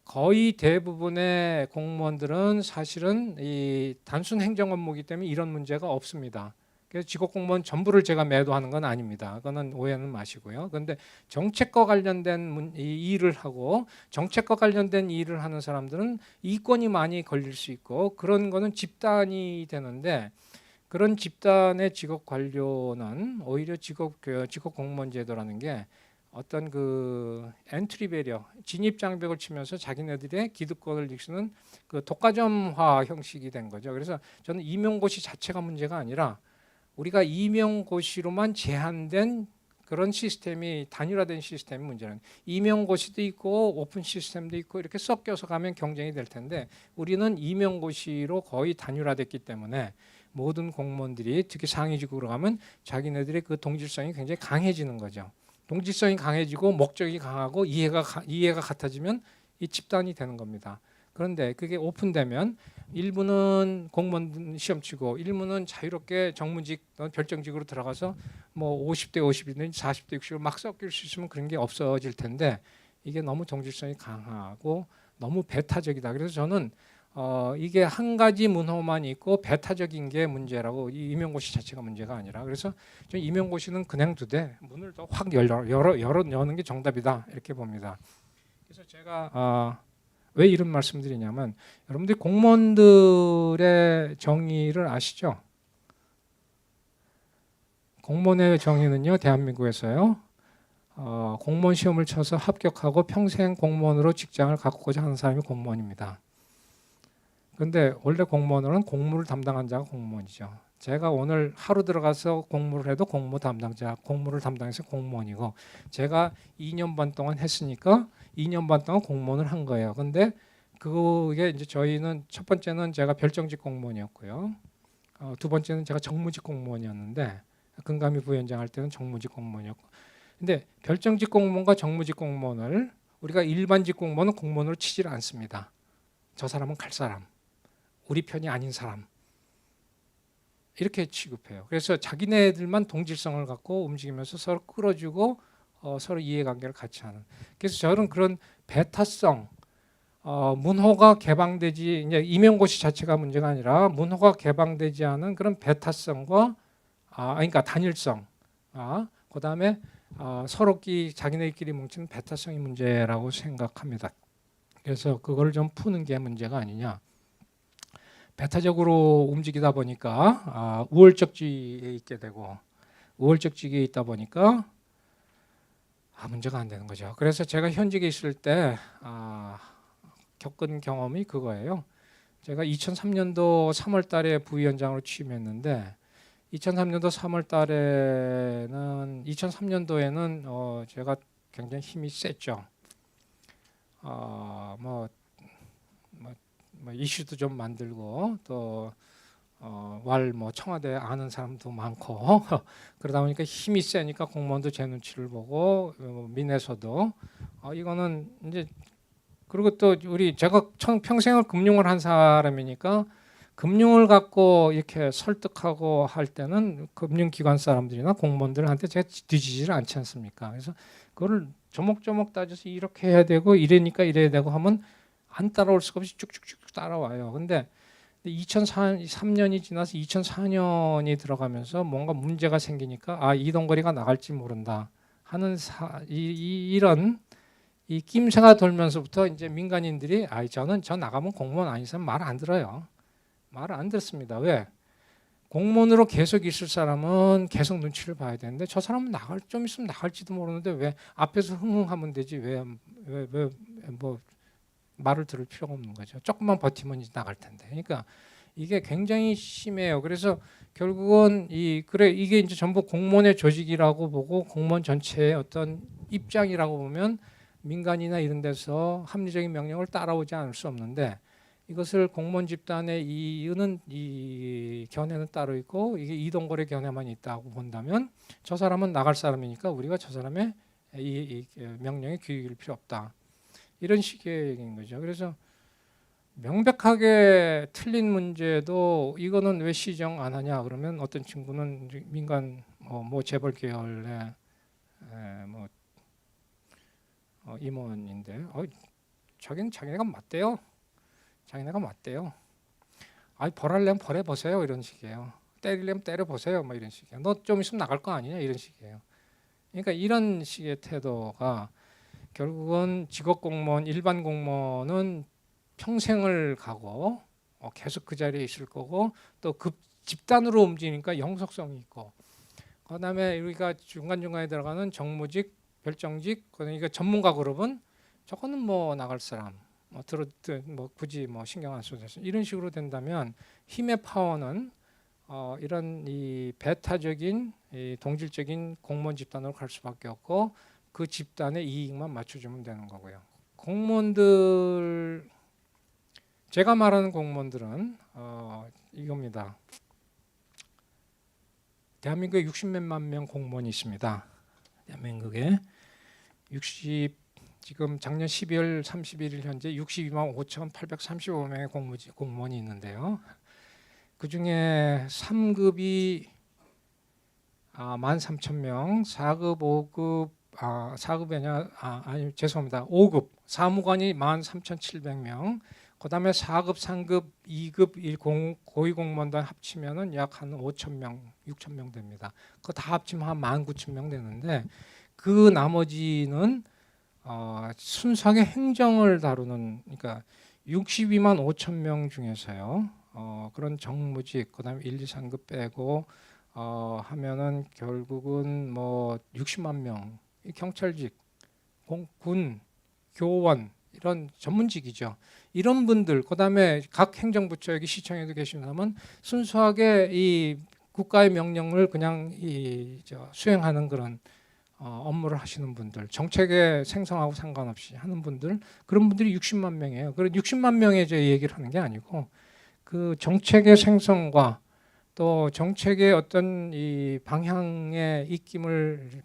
거의 대부분의 공무원들은 사실은 이 단순 행정 업무이기 때문에 이런 문제가 없습니다. 그래서 직업공무원 전부를 제가 매도하는 건 아닙니다. 그거는 오해는 마시고요. 그런데 정책과 관련된 이 일을 하고 정책과 관련된 일을 하는 사람들은 이권이 많이 걸릴 수 있고 그런 거는 집단이 되는데 그런 집단의 직업 관료는 오히려 직업 공무원 제도라는 게 어떤 그 엔트리 배리어 진입 장벽을 치면서 자기네들의 기득권을 익히는 그 독과점화 형식이 된 거죠. 그래서 저는 임용고시 자체가 문제가 아니라 우리가 임용고시로만 제한된 그런 시스템이 단일화된 시스템이 문제는 임용고시도 있고 오픈 시스템도 있고 이렇게 섞여서 가면 경쟁이 될 텐데 우리는 임용고시로 거의 단일화됐기 때문에 모든 공무원들이 특히 상위직으로 가면 자기네들의 그 동질성이 굉장히 강해지는 거죠. 동질성이 강해지고 목적이 강하고 이해가 같아지면 이 집단이 되는 겁니다. 그런데 그게 오픈되면 일부는 공무원 시험 치고 일부는 자유롭게 정무직 결정직으로 들어가서 뭐 50대 50이든 40대 60을 막 섞일 수 있으면 그런 게 없어질 텐데 이게 너무 동질성이 강하고 너무 배타적이다. 그래서 저는 이게 한 가지 문호만 있고 배타적인 게 문제라고 이 임용고시 자체가 문제가 아니라 그래서 저는 임용고시는 그냥 두되 문을 더 확 여는 게 정답이다 이렇게 봅니다. 그래서 제가 왜 이런 말씀드리냐면 여러분들이 공무원들의 정의를 아시죠? 공무원의 정의는요, 대한민국에서요, 공무원 시험을 쳐서 합격하고 평생 공무원으로 직장을 갖고자 하는 사람이 공무원입니다. 그런데 원래 공무원은 공무를 담당한 자가 공무원이죠. 제가 오늘 하루 들어가서 공무를 해도 공무를 담당해서 공무원이고, 제가 2년 반 동안 했으니까 2년 반 동안 공무원을 한 거예요. 근데 그게 이제 저희는 첫 번째는 제가 별정직 공무원이었고요. 두 번째는 제가 정무직 공무원이었는데, 금감위 부위원장 할 때는 정무직 공무원이었고, 근데 별정직 공무원과 정무직 공무원을 우리가 일반직 공무원은 공무원으로 치질 않습니다. 저 사람은 갈 사람, 우리 편이 아닌 사람, 이렇게 취급해요. 그래서 자기네들만 동질성을 갖고 움직이면서 서로 끌어주고 서로 이해관계를 같이 하는. 그래서 저는 그런 배타성, 문호가 개방되지, 이제 임용고시 자체가 문제가 아니라 문호가 개방되지 않은 그런 배타성과 그러니까 단일성, 그다음에 서로 자기네끼리 뭉치는 배타성이 문제라고 생각합니다. 그래서 그걸 좀 푸는 게 문제가 아니냐. 배타적으로 움직이다 보니까 우월적지에 있게 되고, 우월적지에 있다 보니까 문제가 안 되는 거죠. 그래서 제가 현직에 있을 때 겪은 경험이 그거예요. 제가 2003년도 3월 달에 부위원장으로 취임했는데 2003년도 3월 달에는 2003년도에는 제가 굉장히 힘이 셌죠. 뭐 이슈도 좀 만들고 또 뭐 청와대 아는 사람도 많고 그러다 보니까 힘이 세니까 공무원도 제 눈치를 보고 민에서도 이거는 이제, 그리고 또 제가 평생을 금융을 한 사람이니까 금융을 갖고 이렇게 설득하고 할 때는 금융기관 사람들이나 공무원들한테 제가 뒤지지를 않지 않습니까? 그래서 그거를 조목조목 따져서 이렇게 해야 되고 이러니까 이래야 되고 하면 안 따라올 수가 없이 쭉쭉쭉 따라와요. 근데 2003년이 지나서 2004년이 들어가면서 뭔가 문제가 생기니까 이동거리가 나갈지 모른다 하는 이런 이 낌새가 돌면서부터 이제 민간인들이 저는 나가면 공무원 아닌 사람 말 안 들어요. 말을 안 듣습니다. 왜? 공무원으로 계속 있을 사람은 계속 눈치를 봐야 되는데 저 사람은 좀 있으면 나갈지도 모르는데 왜 앞에서 흥흥하면 되지 왜 뭐 말을 들을 필요가 없는 거죠. 조금만 버티면 이제 나갈 텐데. 그러니까 이게 굉장히 심해요. 그래서 결국은 이게 이제 전부 공무원의 조직이라고 보고 공무원 전체의 어떤 입장이라고 보면 민간이나 이런 데서 합리적인 명령을 따라오지 않을 수 없는데, 이것을 공무원 집단의 이 견해는 따로 있고 이게 이동거래 견해만 있다고 본다면 저 사람은 나갈 사람이니까 우리가 저 사람의 이 명령에 귀 기울일 필요 없다. 이런 식의 얘기인 거죠. 그래서 명백하게 틀린 문제도 이거는 왜 시정 안 하냐 그러면 어떤 친구는 민간 뭐 재벌 계열의 임원인데 자기네가 맞대요. 자기네가 맞대요. 벌하려면 벌해보세요 이런 식이에요. 때리려면 때려보세요 뭐 이런 식이에요. 너 좀 있으면 나갈 거 아니냐 이런 식이에요. 그러니까 이런 식의 태도가 결국은 직업 공무원, 일반 공무원은 평생을 가고 계속 그 자리에 있을 거고 또 그 집단으로 움직이니까 영속성이 있고, 그다음에 우리가 중간중간에 들어가는 정무직, 별정직, 그러니까 전문가 그룹은 저거는 뭐 나갈 사람, 뭐 굳이 뭐 신경 안 써도 이런 식으로 된다면 힘의 파워는 이런 이 배타적인 이 동질적인 공무원 집단으로 갈 수밖에 없고 그 집단의 이익만 맞춰주면 되는 거고요. 공무원들, 제가 말하는 공무원들은 이겁니다. 대한민국에 60몇만 명 공무원이 있습니다. 대한민국에 지금 작년 12월 31일 현재 62만 5,835명의 공무원이 있는데요. 그 중에 3급이 13,000명, 4급, 5급, 4급이 아니 죄송합니다. 5급 사무관이 13,700명, 그 다음에 4급, 3급, 2급 고위공무원단 합치면은 약 한 5,000명, 6,000명 됩니다. 그거 다 합치면 한 19,000명 되는데 그 나머지는 순수하게 행정을 다루는, 그러니까 62만 5천 명 중에서요. 그런 정무직, 그다음에 1, 2, 3급 빼고 하면은 결국은 뭐 60만 명, 이 경찰직, 군, 교원 이런 전문직이죠. 이런 분들, 그다음에 각 행정부처 여기 시청에도 계시면 순수하게 이 국가의 명령을 그냥 수행하는 그런 업무를 하시는 분들, 정책의 생성하고 상관없이 하는 분들, 그런 분들이 60만 명이에요. 그런 60만 명의 제 얘기를 하는 게 아니고 그 정책의 생성과 또 정책의 어떤 이 방향의 입김을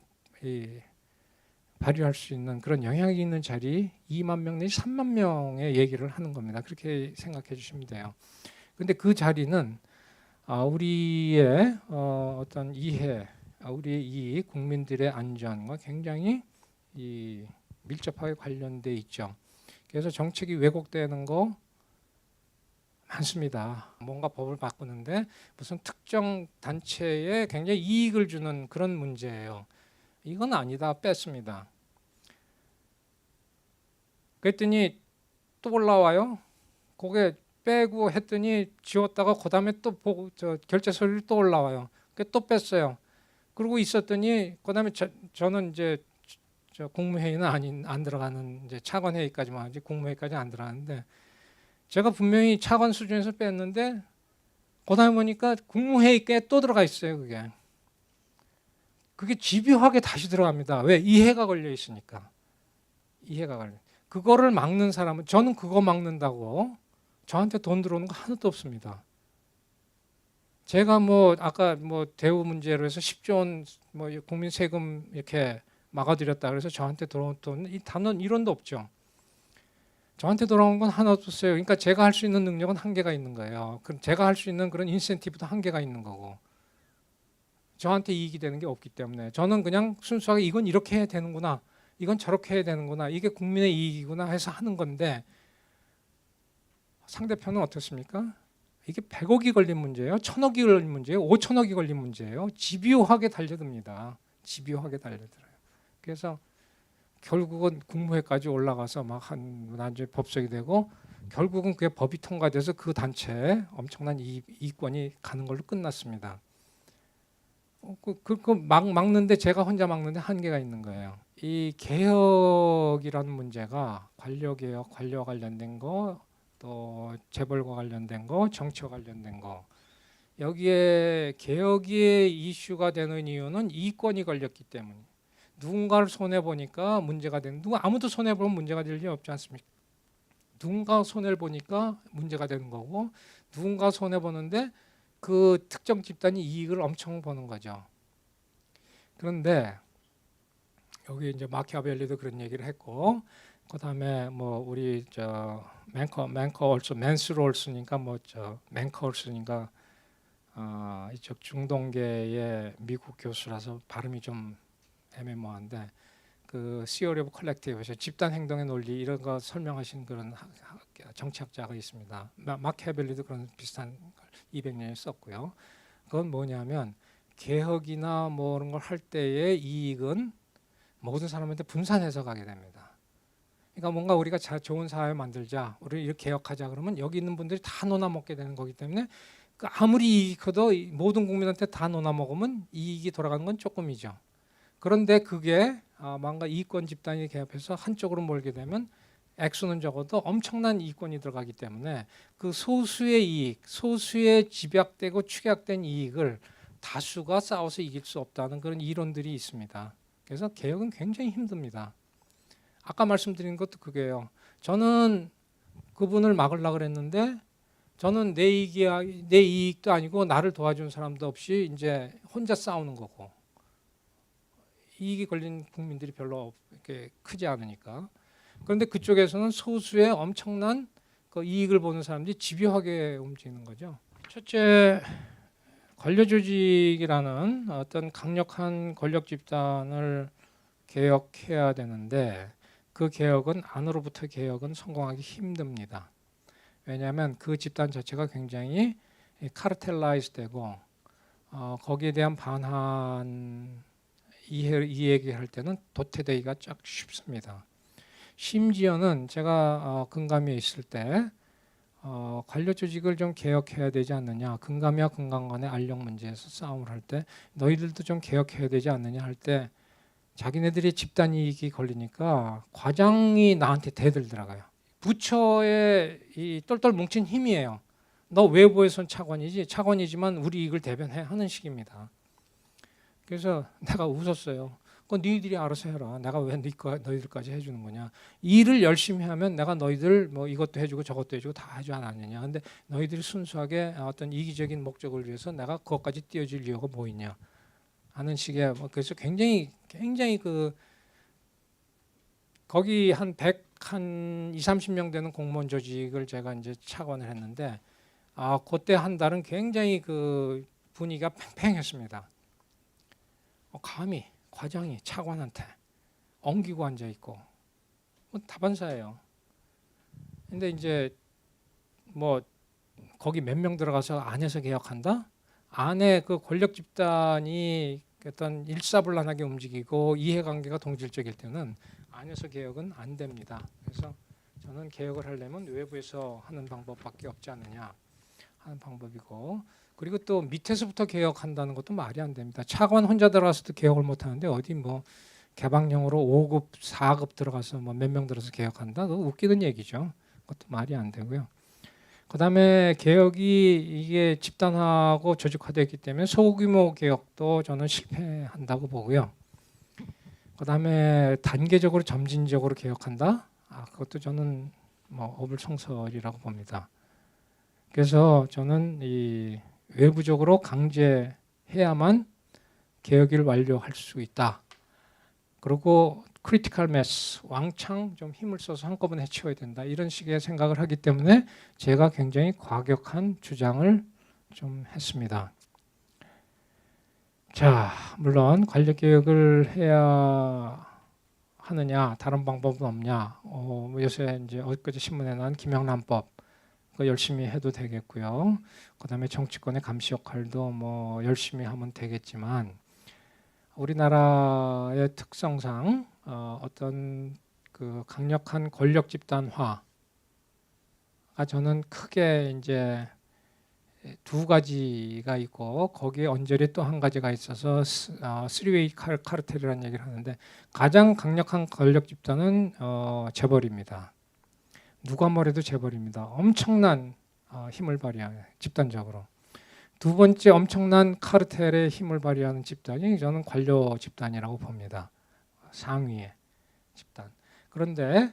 발휘할 수 있는 그런 영향이 있는 자리 2만 명 내지 3만 명의 얘기를 하는 겁니다. 그렇게 생각해 주시면 돼요. 근데 그 자리는 우리의 어떤 이해, 우리의 이익, 국민들의 안전과 굉장히 밀접하게 관련돼 있죠. 그래서 정책이 왜곡되는 거 많습니다. 뭔가 법을 바꾸는데 무슨 특정 단체에 굉장히 이익을 주는 그런 문제예요. 이건 아니다, 뺐습니다. 그랬더니 또 올라와요. 그게 빼고 했더니 지웠다가 그 다음에 또 보고 결제 서류를 또 올라와요. 또 뺐어요. 그러고 있었더니 그 다음에 저는 이제 국무회의는 안 들어가는 이제 차관 회의까지만 하지 국무회의까지 안 들어가는데 제가 분명히 차관 수준에서 뺐는데 그 다음에 보니까 국무회의께 또 들어가 있어요. 그게 집요하게 다시 들어갑니다. 왜? 이해가 걸려 있으니까. 이해가 걸려. 그거를 막는 사람은 저는 그거 막는다고 저한테 돈 들어오는 거 하나도 없습니다. 제가 뭐 아까 뭐 대우 문제로 해서 10조 원 뭐 국민 세금 이렇게 막아드렸다 그래서 저한테 들어온 돈 이 단원 1원도 없죠. 저한테 돌아온 건 하나도 없어요. 그러니까 제가 할 수 있는 능력은 한계가 있는 거예요. 그럼 제가 할 수 있는 그런 인센티브도 한계가 있는 거고 저한테 이익이 되는 게 없기 때문에 저는 그냥 순수하게 이건 이렇게 해야 되는구나, 이건 저렇게 해야 되는구나, 이게 국민의 이익이구나 해서 하는 건데 상대편은 어떻습니까? 이게 100억이 걸린 문제예요, 1000억이 걸린 문제예요, 5천억이 걸린 문제예요. 집요하게 달려듭니다. 집요하게 달려들어요. 그래서 결국은 국무회까지 올라가서 막 나중에 법석이 되고 결국은 그게 법이 통과돼서 그 단체에 엄청난 이권이 가는 걸로 끝났습니다. 막는데 제가 혼자 막는데 한계가 있는 거예요. 이 개혁이라는 문제가 관료개혁, 관료와 관련된 거, 또 재벌과 관련된 거, 정치와 관련된 거, 여기에 개혁이 이슈가 되는 이유는 이권이 걸렸기 때문에 누군가를 손해 보니까 문제가 되는, 아무도 손해 보면 문제가 될 일 없지 않습니까? 누군가 손해를 보니까 문제가 되는 거고 누군가 손해 보는데 그 특정 집단이 이익을 엄청 보는 거죠. 그런데 여기 이제 마키아벨리도 그런 얘기를 했고, 그다음에 뭐 우리 맨커 올스 맨스로 올스니까 맨커 올스니까 이쪽 중동계의 미국 교수라서 발음이 좀 애매모호한데 그 Theory of Collective에서 집단 행동의 논리 이런 거 설명하신 그런 정치학자가 있습니다. 마키아벨리도 그런 비슷한 200년을 썼고요. 그건 뭐냐면 개혁이나 뭐 그런 걸 할 때의 이익은 모든 사람한테 분산해서 가게 됩니다. 그러니까 뭔가 우리가 좋은 사회 만들자, 우리 이렇게 개혁하자 그러면 여기 있는 분들이 다 논아 먹게 되는 거기 때문에 아무리 이익이 커도 모든 국민한테 다 논아 먹으면 이익이 돌아가는 건 조금이죠. 그런데 그게 뭔가 이권 집단이 개합해서 한쪽으로 몰게 되면 액수는 적어도 엄청난 이권이 들어가기 때문에 그 소수의 이익, 소수의 집약되고 축약된 이익을 다수가 싸워서 이길 수 없다는 그런 이론들이 있습니다. 그래서 개혁은 굉장히 힘듭니다. 아까 말씀드린 것도 그게요. 저는 그분을 막으려고 그랬는데 저는 내 이익도 아니고 나를 도와준 사람도 없이 이제 혼자 싸우는 거고 이익이 걸린 국민들이 별로 이렇게 크지 않으니까. 그런데 그쪽에서는 소수의 엄청난 그 이익을 보는 사람들이 집요하게 움직이는 거죠. 첫째, 관료 조직이라는 어떤 강력한 권력 집단을 개혁해야 되는데 그 개혁은 안으로부터 개혁은 성공하기 힘듭니다. 왜냐하면 그 집단 자체가 굉장히 카르텔라이즈되고 거기에 대한 반한 이야기할 때는 도태되기가 쫙 쉽습니다. 심지어는 제가 금감위에 있을 때 관료 조직을 좀 개혁해야 되지 않느냐. 금감이와 금감 간의 알력 문제에서 싸움을 할 때 너희들도 좀 개혁해야 되지 않느냐 할 때 자기네들이 집단 이익이 걸리니까 과장이 나한테 대들더라고요. 부처의 이 똘똘 뭉친 힘이에요. 너 외부에선 차관이지, 차관이지만 우리 이익을 대변해 하는 식입니다. 그래서 내가 웃었어요. 그건 너희들이 알아서 해라. 내가 왜 너희들까지 해주는 거냐. 일을 열심히 하면 내가 너희들 뭐 이것도 해주고 저것도 해주고 다 해주지 않았느냐. 근데 너희들이 순수하게 어떤 이기적인 목적을 위해서 내가 그것까지 띄워줄 이유가 뭐 있냐 하는 식의 그래서 굉장히 그 거기 한 2, 30명 되는 공무원 조직을 제가 이제 차관을 했는데 그때 한 달은 굉장히 그 분위기가 팽팽했습니다. 감히 과장이 차관한테 엉기고 앉아 있고 다반사예요. 근데 이제 뭐 거기 몇 명 들어가서 안에서 개혁한다? 안에 그 권력 집단이 어떤 일사불란하게 움직이고 이해관계가 동질적일 때는 안에서 개혁은 안 됩니다. 그래서 저는 개혁을 하려면 외부에서 하는 방법밖에 없지 않느냐 하는 방법이고, 그리고 또 밑에서부터 개혁한다는 것도 말이 안 됩니다. 차관 혼자 들어가서도 개혁을 못 하는데 어디 뭐 개방령으로 5급, 4급 들어가서 뭐 몇 명 들어서 개혁한다? 그거 웃기는 얘기죠. 그것도 말이 안 되고요. 그다음에 개혁이 이게 집단화하고 조직화되기 때문에 소규모 개혁도 저는 실패한다고 보고요. 그다음에 단계적으로 점진적으로 개혁한다? 그것도 저는 뭐 어불성설이라고 봅니다. 그래서 저는 이 외부적으로 강제해야만 개혁을 완료할 수 있다. 그리고 크리티컬 매스, 왕창 좀 힘을 써서 한꺼번에 해치워야 된다. 이런 식의 생각을 하기 때문에 제가 굉장히 과격한 주장을 좀 했습니다. 자, 물론 관력개혁을 해야 하느냐, 다른 방법은 없냐. 요새 이제 엊그제 신문에 난 김영란법 열심히 해도 되겠고요. 그다음에 정치권의 감시 역할도 뭐 열심히 하면 되겠지만 우리나라의 특성상 어떤 그 강력한 권력 집단화가 저는 크게 이제 두 가지가 있고 거기에 언저리 또 한 가지가 있어서 쓰리웨이 카르텔이라는 얘기를 하는데 가장 강력한 권력 집단은 재벌입니다. 누가 뭐래도 재벌입니다. 엄청난 힘을 발휘하는 집단적으로. 두 번째 엄청난 카르텔의 힘을 발휘하는 집단이 저는 관료 집단이라고 봅니다. 상위의 집단. 그런데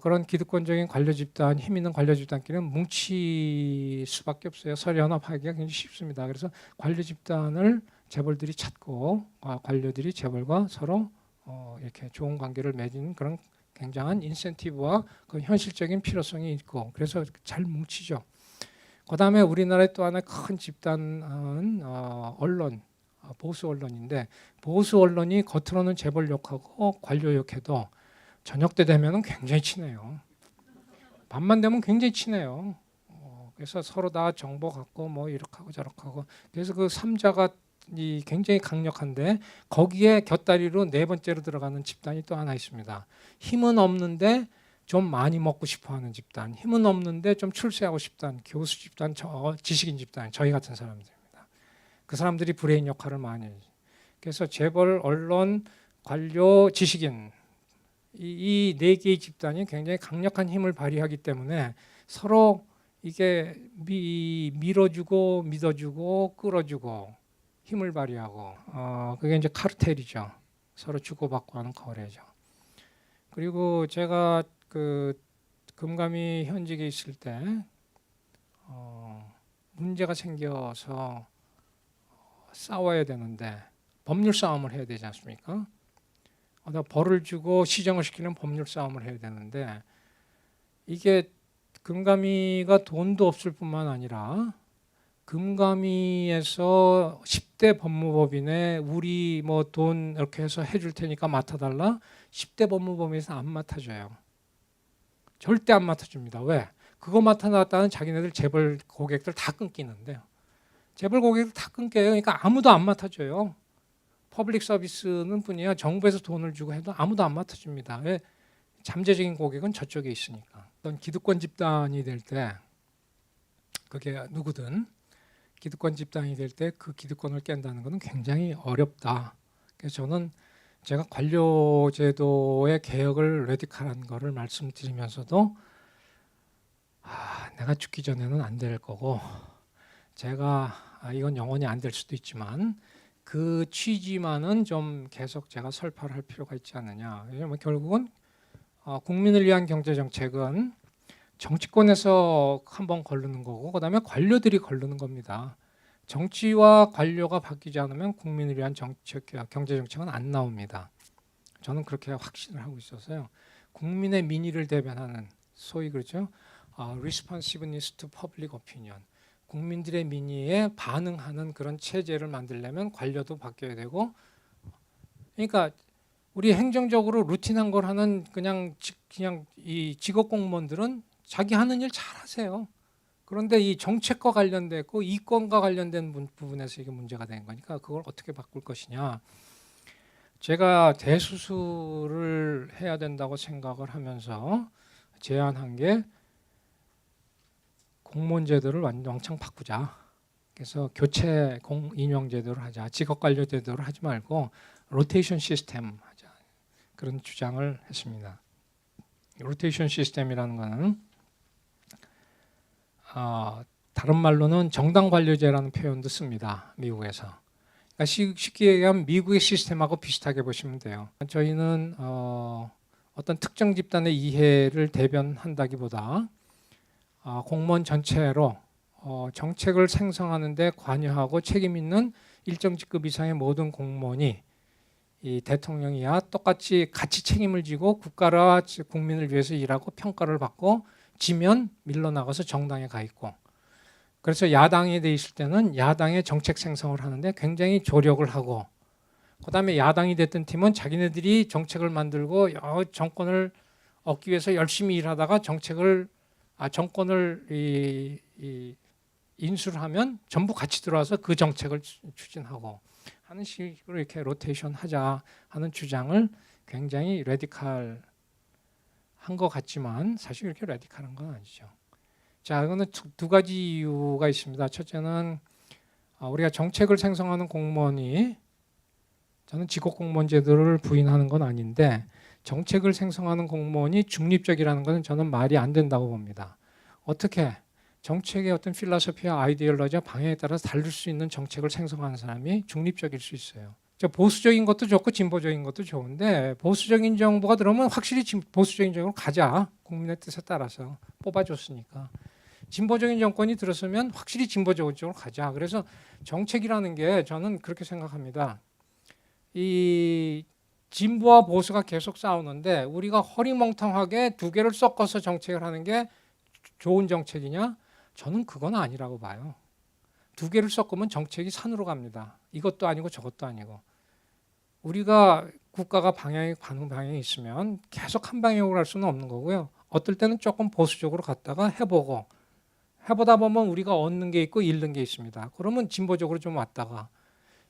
그런 기득권적인 관료 집단, 힘 있는 관료 집단끼리는 뭉칠 수밖에 없어요. 서로 연합하기가 굉장히 쉽습니다. 그래서 관료 집단을 재벌들이 찾고 관료들이 재벌과 서로 이렇게 좋은 관계를 맺는 그런 굉장한 인센티브와 그 현실적인 필요성이 있고 그래서 잘 뭉치죠. 그다음에 우리나라의 또 하나의 큰 집단은 언론, 보수 언론인데 보수 언론이 겉으로는 재벌 욕하고 관료 욕해도 저녁 때 되면은 굉장히 친해요. 밤만 되면 굉장히 친해요. 그래서 서로 다 정보 갖고 뭐 이렇게 하고 저렇게 하고 그래서 그 삼자가 이 굉장히 강력한데 거기에 곁다리로 네 번째로 들어가는 집단이 또 하나 있습니다. 힘은 없는데 좀 많이 먹고 싶어하는 집단, 힘은 없는데 좀 출세하고 싶다는 교수 집단, 지식인 집단, 저희 같은 사람들입니다. 그 사람들이 브레인 역할을 많이 해요. 그래서 재벌, 언론, 관료, 지식인 이 네 개의 집단이 굉장히 강력한 힘을 발휘하기 때문에 서로 이게 밀어주고 믿어주고 끌어주고 힘을 발휘하고 그게 이제 카르텔이죠. 서로 주고받고 하는 거래죠. 그리고 제가 그 금감위 현직에 있을 때 문제가 생겨서 싸워야 되는데 법률 싸움을 해야 되지 않습니까? 벌을 주고 시정을 시키는 법률 싸움을 해야 되는데 이게 금감위가 돈도 없을 뿐만 아니라 금감위에서 10대 법무법인에 우리 뭐 돈 이렇게 해서 해줄 테니까 맡아달라 10대 법무법인에서 안 맡아줘요. 절대 안 맡아줍니다. 왜? 그거 맡아놨다는 자기네들 재벌 고객들 다 끊기는데요. 재벌 고객들 다 끊겨요. 그러니까 아무도 안 맡아줘요. 퍼블릭 서비스는 뿐이야 정부에서 돈을 주고 해도 아무도 안 맡아줍니다. 왜? 잠재적인 고객은 저쪽에 있으니까. 어떤 기득권 집단이 될 때 그게 누구든 기득권 집단이 될 때 그 기득권을 깬다는 것은 굉장히 어렵다. 그래서 저는 제가 관료제도의 개혁을 레디칼한 거를 말씀드리면서도 내가 죽기 전에는 안 될 거고 제가 이건 영원히 안 될 수도 있지만 그 취지만은 좀 계속 제가 설파를 할 필요가 있지 않느냐. 왜냐하면 결국은 국민을 위한 경제정책은 정치권에서 한번 거르는 거고 그다음에 관료들이 거르는 겁니다. 정치와 관료가 바뀌지 않으면 국민을 위한 경제정책은 안 나옵니다. 저는 그렇게 확신을 하고 있어서요. 국민의 민의를 대변하는 소위 그렇죠. Responsiveness to Public Opinion. 국민들의 민의에 반응하는 그런 체제를 만들려면 관료도 바뀌어야 되고 그러니까 우리 행정적으로 루틴한 걸 하는 그냥 이 직업 공무원들은 자기 하는 일 잘하세요. 그런데 이 정책과 관련됐고 이권과 관련된 부분에서 이게 문제가 된 거니까 그걸 어떻게 바꿀 것이냐. 제가 대수술을 해야 된다고 생각을 하면서 제안한 게 공무원 제도를 왕창 바꾸자. 그래서 교체 인용 제도를 하자. 직업 관료 제도를 하지 말고 로테이션 시스템 하자. 그런 주장을 했습니다. 로테이션 시스템이라는 거는 다른 말로는 정당 관료제라는 표현도 씁니다. 미국에서. 그러니까 쉽게 얘기하면 미국의 시스템하고 비슷하게 보시면 돼요. 저희는 어떤 특정 집단의 이해를 대변한다기보다 공무원 전체로 정책을 생성하는 데 관여하고 책임 있는 일정 직급 이상의 모든 공무원이 이 대통령이야 똑같이 같이 책임을 지고 국가와 국민을 위해서 일하고 평가를 받고 지면 밀려나가서 정당에 가 있고 그래서 야당에 돼 있을 때는 야당의 정책 생성을 하는데 굉장히 조력을 하고 그다음에 야당이 됐던 팀은 자기네들이 정책을 만들고 정권을 얻기 위해서 열심히 일하다가 정권을 인수를 하면 전부 같이 들어와서 그 정책을 추진하고 하는 식으로 이렇게 로테이션 하자 하는 주장을 굉장히 레디칼 한 것 같지만 사실 이렇게 레디칼한 건 아니죠. 자, 이거는 두 가지 이유가 있습니다. 첫째는 우리가 정책을 생성하는 공무원이 저는 직업공무원 제도를 부인하는 건 아닌데 정책을 생성하는 공무원이 중립적이라는 것은 저는 말이 안 된다고 봅니다. 어떻게 정책의 어떤 필로소피와 아이디올로지와 방향에 따라서 다를 수 있는 정책을 생성하는 사람이 중립적일 수 있어요. 보수적인 것도 좋고 진보적인 것도 좋은데 보수적인 정부가 들어오면 확실히 보수적인 정부로 가자. 국민의 뜻에 따라서 뽑아줬으니까. 진보적인 정권이 들었으면 확실히 진보적인 쪽으로 가자. 그래서 정책이라는 게 저는 그렇게 생각합니다. 이 진보와 보수가 계속 싸우는데 우리가 허리멍텅하게 두 개를 섞어서 정책을 하는 게 좋은 정책이냐? 저는 그건 아니라고 봐요. 두 개를 섞으면 정책이 산으로 갑니다. 이것도 아니고 저것도 아니고. 우리가 국가가 가는 방향이 있으면 계속 한 방향으로 갈 수는 없는 거고요. 어떨 때는 조금 보수적으로 갔다가 해보다 보면 우리가 얻는 게 있고 잃는 게 있습니다. 그러면 진보적으로 좀 왔다가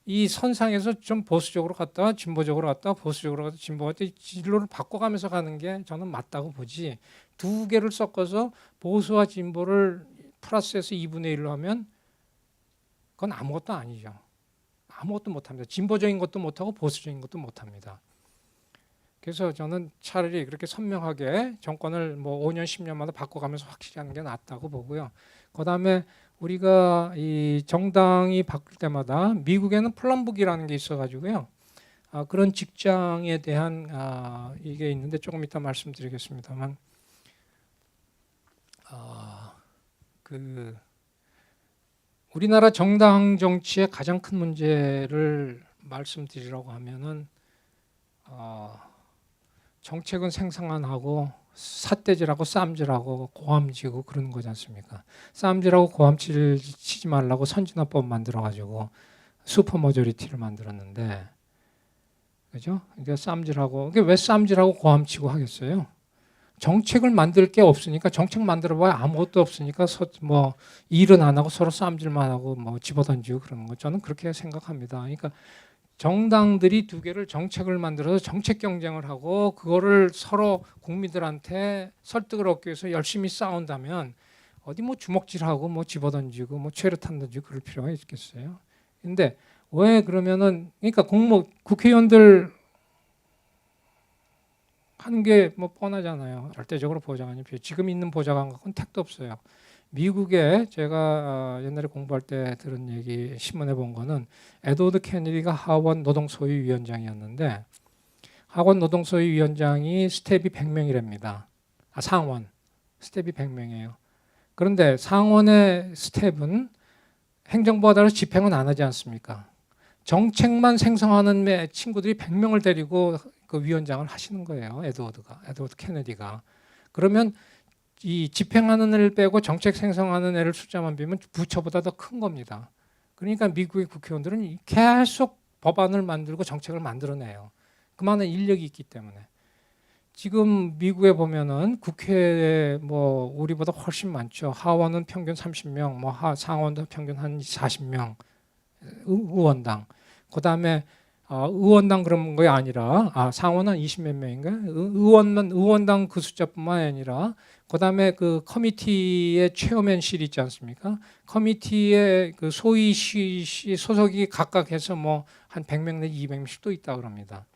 이 선상에서 좀 보수적으로 갔다가 진보적으로 갔다가 보수적으로 갔다가 진보가 진로를 바꿔가면서 가는 게 저는 맞다고 보지. 두 개를 섞어서 보수와 진보를 플러스해서 2분의 1로 하면 그건 아무것도 아니죠. 아무것도 못합니다. 진보적인 것도 못하고 보수적인 것도 못합니다. 그래서 저는 차라리 그렇게 선명하게 정권을 뭐 5년, 10년마다 바꿔가면서 확실히 하는 게 낫다고 보고요. 그 다음에 우리가 이 정당이 바뀔 때마다 미국에는 플럼북이라는 게 있어가지고요. 그런 직장에 대한 이게 있는데 조금 이따 말씀드리겠습니다만 우리나라 정당 정치의 가장 큰 문제를 말씀드리라고 하면은 정책은 생산 안 하고 삿대질하고 쌈질하고 고함지고 그러는 거지 않습니까? 쌈질하고 고함질 치지 말라고 선진화법 만들어가지고 슈퍼 머저리티를 만들었는데, 그죠? 그러니까 쌈질하고 이게 왜 쌈질하고 고함치고 하겠어요? 정책을 만들 게 없으니까 정책 만들어봐야 아무것도 없으니까 뭐 일은 안 하고 서로 쌈질만 하고 뭐 집어던지고 그러는 거 저는 그렇게 생각합니다. 그러니까 정당들이 두 개를 정책을 만들어서 정책 경쟁을 하고 그거를 서로 국민들한테 설득을 얻기 위해서 열심히 싸운다면 어디 뭐 주먹질하고 뭐 집어던지고 뭐 최루탄 던지고 그럴 필요가 있겠어요. 근데 왜 그러면은 그러니까 국회의원들 하는 게 뭐 뻔하잖아요. 절대적으로 보좌관이 필요. 지금 있는 보좌관 갖고는 택도 없어요. 미국에 제가 옛날에 공부할 때 들은 얘기 신문에 본 거는 에드워드 케네디가 하원 노동소위위원장이었는데 하원 노동소위위원장이 스텝이 100명이랍니다. 상원 스텝이 100명이에요. 그런데 상원의 스텝은 행정부가 따라 집행은 안 하지 않습니까? 정책만 생성하는 친구들이 100명을 데리고 그 위원장을 하시는 거예요. 에드워드 케네디가. 그러면 이 집행하는 애를 빼고 정책 생성하는 애를 숫자만 비면 부처보다 더 큰 겁니다. 그러니까 미국의 국회의원들은 계속 법안을 만들고 정책을 만들어내요. 그만한 인력이 있기 때문에. 지금 미국에 보면은 국회에 뭐 우리보다 훨씬 많죠. 하원은 평균 30명, 뭐 상원도 평균 한 40명 의원당. 그다음에 의원당 그런 게 아니라 상원은 20몇 명인가? 의원당 그 숫자뿐만 아니라 그다음에 그 커미티의 체어맨실 있지 않습니까? 커미티의 그 소위 소속이 각각 해서 뭐 한 100명 내지 200명씩도 있다 그럽니다.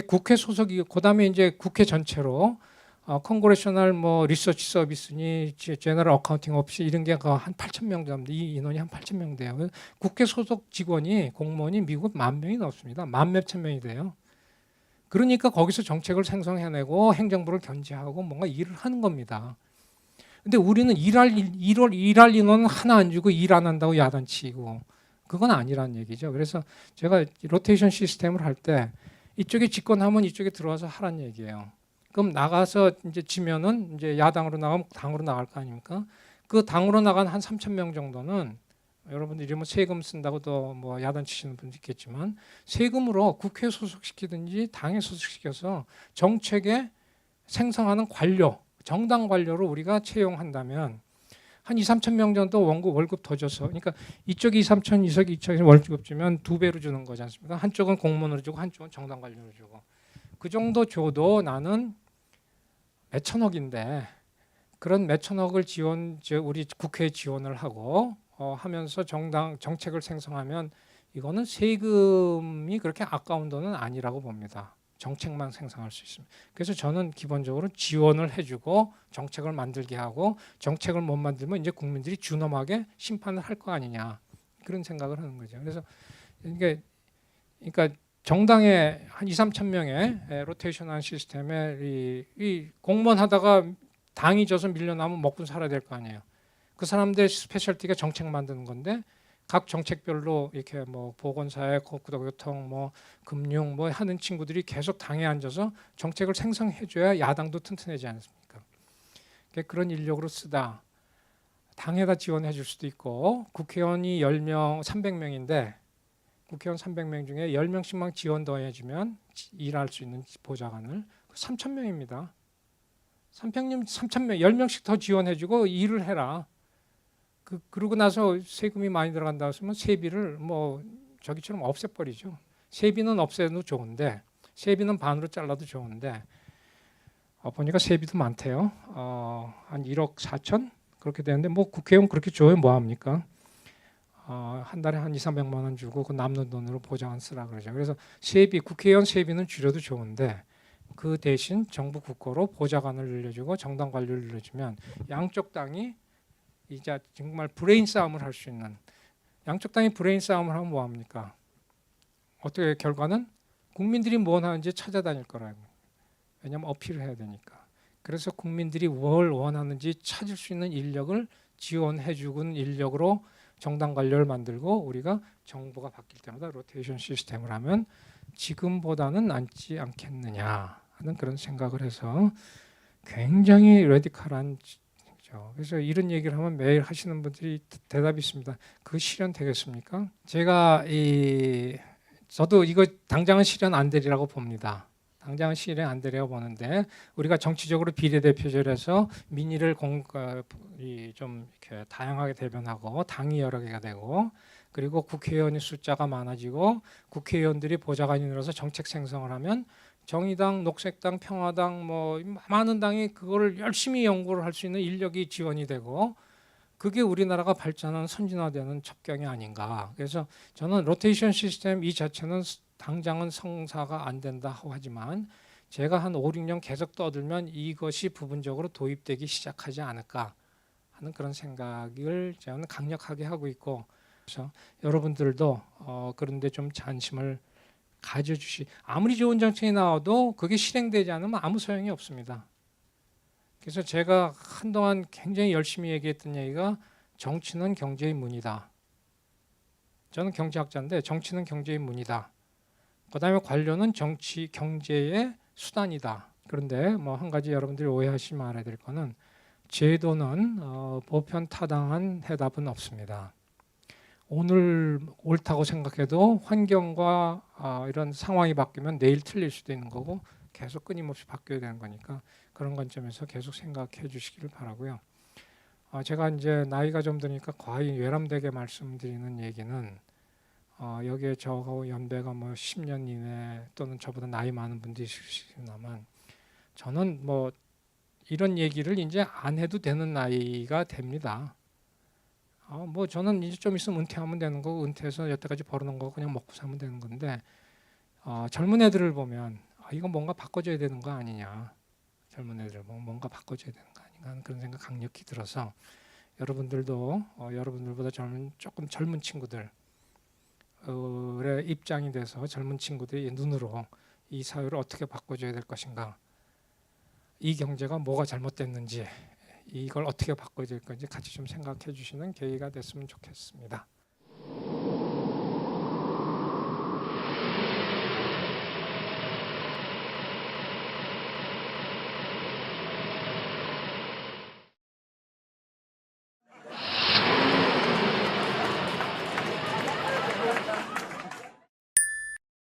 국회 소속이 그다음에 이제 국회 전체로 컨그레셔널 뭐 리서치 서비스니 제너럴 어카운팅 오피스 이런 게 한 8,000명 정도 이 인원이 한 8,000명 돼요. 국회 소속 직원이 공무원이 미국 10,000명이 넘습니다. 만 몇천 명이 돼요. 그러니까 거기서 정책을 생성해내고 행정부를 견제하고 뭔가 일을 하는 겁니다. 근데 우리는 일할 인원은 하나 안 주고 일 안 한다고 야단치고 그건 아니라는 얘기죠. 그래서 제가 로테이션 시스템을 할 때 이쪽에 집권하면 이쪽에 들어와서 하란 얘기예요. 그럼 나가서 이제 지면은 이제 야당으로 나가면 당으로 나갈 거 아닙니까? 그 당으로 나간 한 3,000명 정도는 여러분들이 뭐 세금 쓴다고도 뭐 야단치시는 분도 있겠지만 세금으로 국회 소속시키든지 당에 소속시켜서 정책에 생성하는 관료, 정당 관료로 우리가 채용한다면 한 2, 3천 명 정도 월급 더 줘서 그러니까 이쪽이 2, 3천, 이쪽이 월급 주면 2배로 주는 거지 않습니까? 한쪽은 공무원으로 주고 한쪽은 정당 관료로 주고 그 정도 줘도 나는 몇 천억인데 그런 몇 천억을 우리 국회에 지원을 하고 하면서 정책을 생성하면 이거는 세금이 그렇게 아까운 돈은 아니라고 봅니다. 정책만 생성할 수 있습니다. 그래서 저는 기본적으로 지원을 해주고 정책을 만들게 하고 정책을 못 만들면 이제 국민들이 준엄하게 심판을 할 거 아니냐 그런 생각을 하는 거죠. 그래서 그러니까 정당에 한 2, 3천 명의 로테이션한 시스템에 이 공무원 하다가 당이 져서 밀려나면 먹고 살아야 될 거 아니에요. 그 사람들 스페셜티가 정책 만드는 건데 각 정책별로 이렇게 뭐 보건사회, 국토교통, 뭐 금융 뭐 하는 친구들이 계속 당에 앉아서 정책을 생성해줘야 야당도 튼튼하지 않습니까? 그런 인력으로 쓰다. 당에다 지원해 줄 수도 있고 국회의원이 10명, 300명인데 국회의원 300명 중에 10명씩만 지원 더해주면 일할 수 있는 보좌관을 3,000명입니다. 3,000명, 10명씩 더 지원해주고 일을 해라. 그러고 나서 세금이 많이 들어간다 하시면 세비를 뭐 저기처럼 없애버리죠. 세비는 없애도 좋은데 세비는 반으로 잘라도 좋은데 보니까 세비도 많대요. 한 1억 4천 그렇게 되는데 뭐 국회의원 그렇게 줘요 뭐 합니까? 한 달에 한 2, 300만 원 주고 그 남는 돈으로 보좌관 쓰라 그러죠. 그래서 국회의원 세비는 줄여도 좋은데 그 대신 정부 국고로 보좌관을 늘려주고 정당 관료를 늘려주면 양쪽 당이 이제 정말 브레인 싸움을 할 수 있는 양쪽 당이 브레인 싸움을 하면 뭐 합니까? 어떻게 결과는 국민들이 뭘 하는지 찾아다닐 거라고. 왜냐하면 어필을 해야 되니까. 그래서 국민들이 뭘 원하는지 찾을 수 있는 인력을 지원해주는 인력으로 정당 관료를 만들고 우리가 정부가 바뀔 때마다 로테이션 시스템을 하면 지금보다는 낫지 않겠느냐 하는 그런 생각을 해서 굉장히 레디컬한 그래서 이런 얘기를 하면 매일 하시는 분들이 대답이 있습니다. 그 실현 되겠습니까? 제가 저도 이거 당장은 실현 안 되리라고 봅니다. 당장은 실현 안 되리라고 보는데 우리가 정치적으로 비례대표제에서 민의를 좀 이렇게 다양하게 대변하고 당이 여러 개가 되고 그리고 국회의원의 숫자가 많아지고 국회의원들이 보좌관이 늘어서 정책 생성을 하면 정의당, 녹색당, 평화당 뭐 많은 당이 그거를 열심히 연구를 할 수 있는 인력이 지원이 되고 그게 우리나라가 발전하는 선진화되는 첩경이 아닌가. 그래서 저는 로테이션 시스템 이 자체는 당장은 성사가 안 된다고 하지만 제가 한 5, 6년 계속 떠들면 이것이 부분적으로 도입되기 시작하지 않을까 하는 그런 생각을 저는 강력하게 하고 있고, 그래서 여러분들도 그런데 좀 관심을 아무리 좋은 정책이 나와도 그게 실행되지 않으면 아무 소용이 없습니다. 그래서 제가 한동안 굉장히 열심히 얘기했던 얘기가 정치는 경제의 문이다. 저는 경제학자인데 정치는 경제의 문이다. 그다음에 관료는 경제의 수단이다. 그런데 뭐 한 가지 여러분들이 오해하지 말아야 될 거는 제도는 보편 타당한 해답은 없습니다. 오늘 옳다고 생각해도 환경과 이런 상황이 바뀌면 내일 틀릴 수도 있는 거고 계속 끊임없이 바뀌어야 되는 거니까 그런 관점에서 계속 생각해 주시기를 바라고요. 제가 이제 나이가 좀 드니까 과히 외람되게 말씀드리는 얘기는 여기에 저하고 연배가 뭐 10년 이내 또는 저보다 나이 많은 분들이 있으시나만 저는 뭐 이런 얘기를 이제 안 해도 되는 나이가 됩니다. 뭐 저는 이제 좀 있으면 은퇴하면 되는 거고 은퇴해서 여태까지 벌어놓은 거 그냥 먹고 사면 되는 건데 젊은 애들을 보면 이거 뭔가 바꿔줘야 되는 거 아니냐. 젊은 애들 보면 뭔가 바꿔줘야 되는 거 아닌가 하는 그런 생각 강력히 들어서 여러분들도 여러분들보다 조금 젊은 친구들의 입장이 돼서 젊은 친구들의 눈으로 이 사회를 어떻게 바꿔줘야 될 것인가, 이 경제가 뭐가 잘못됐는지 이걸 어떻게 바꿔야 될 건지 같이 좀 생각해 주시는 계기가 됐으면 좋겠습니다.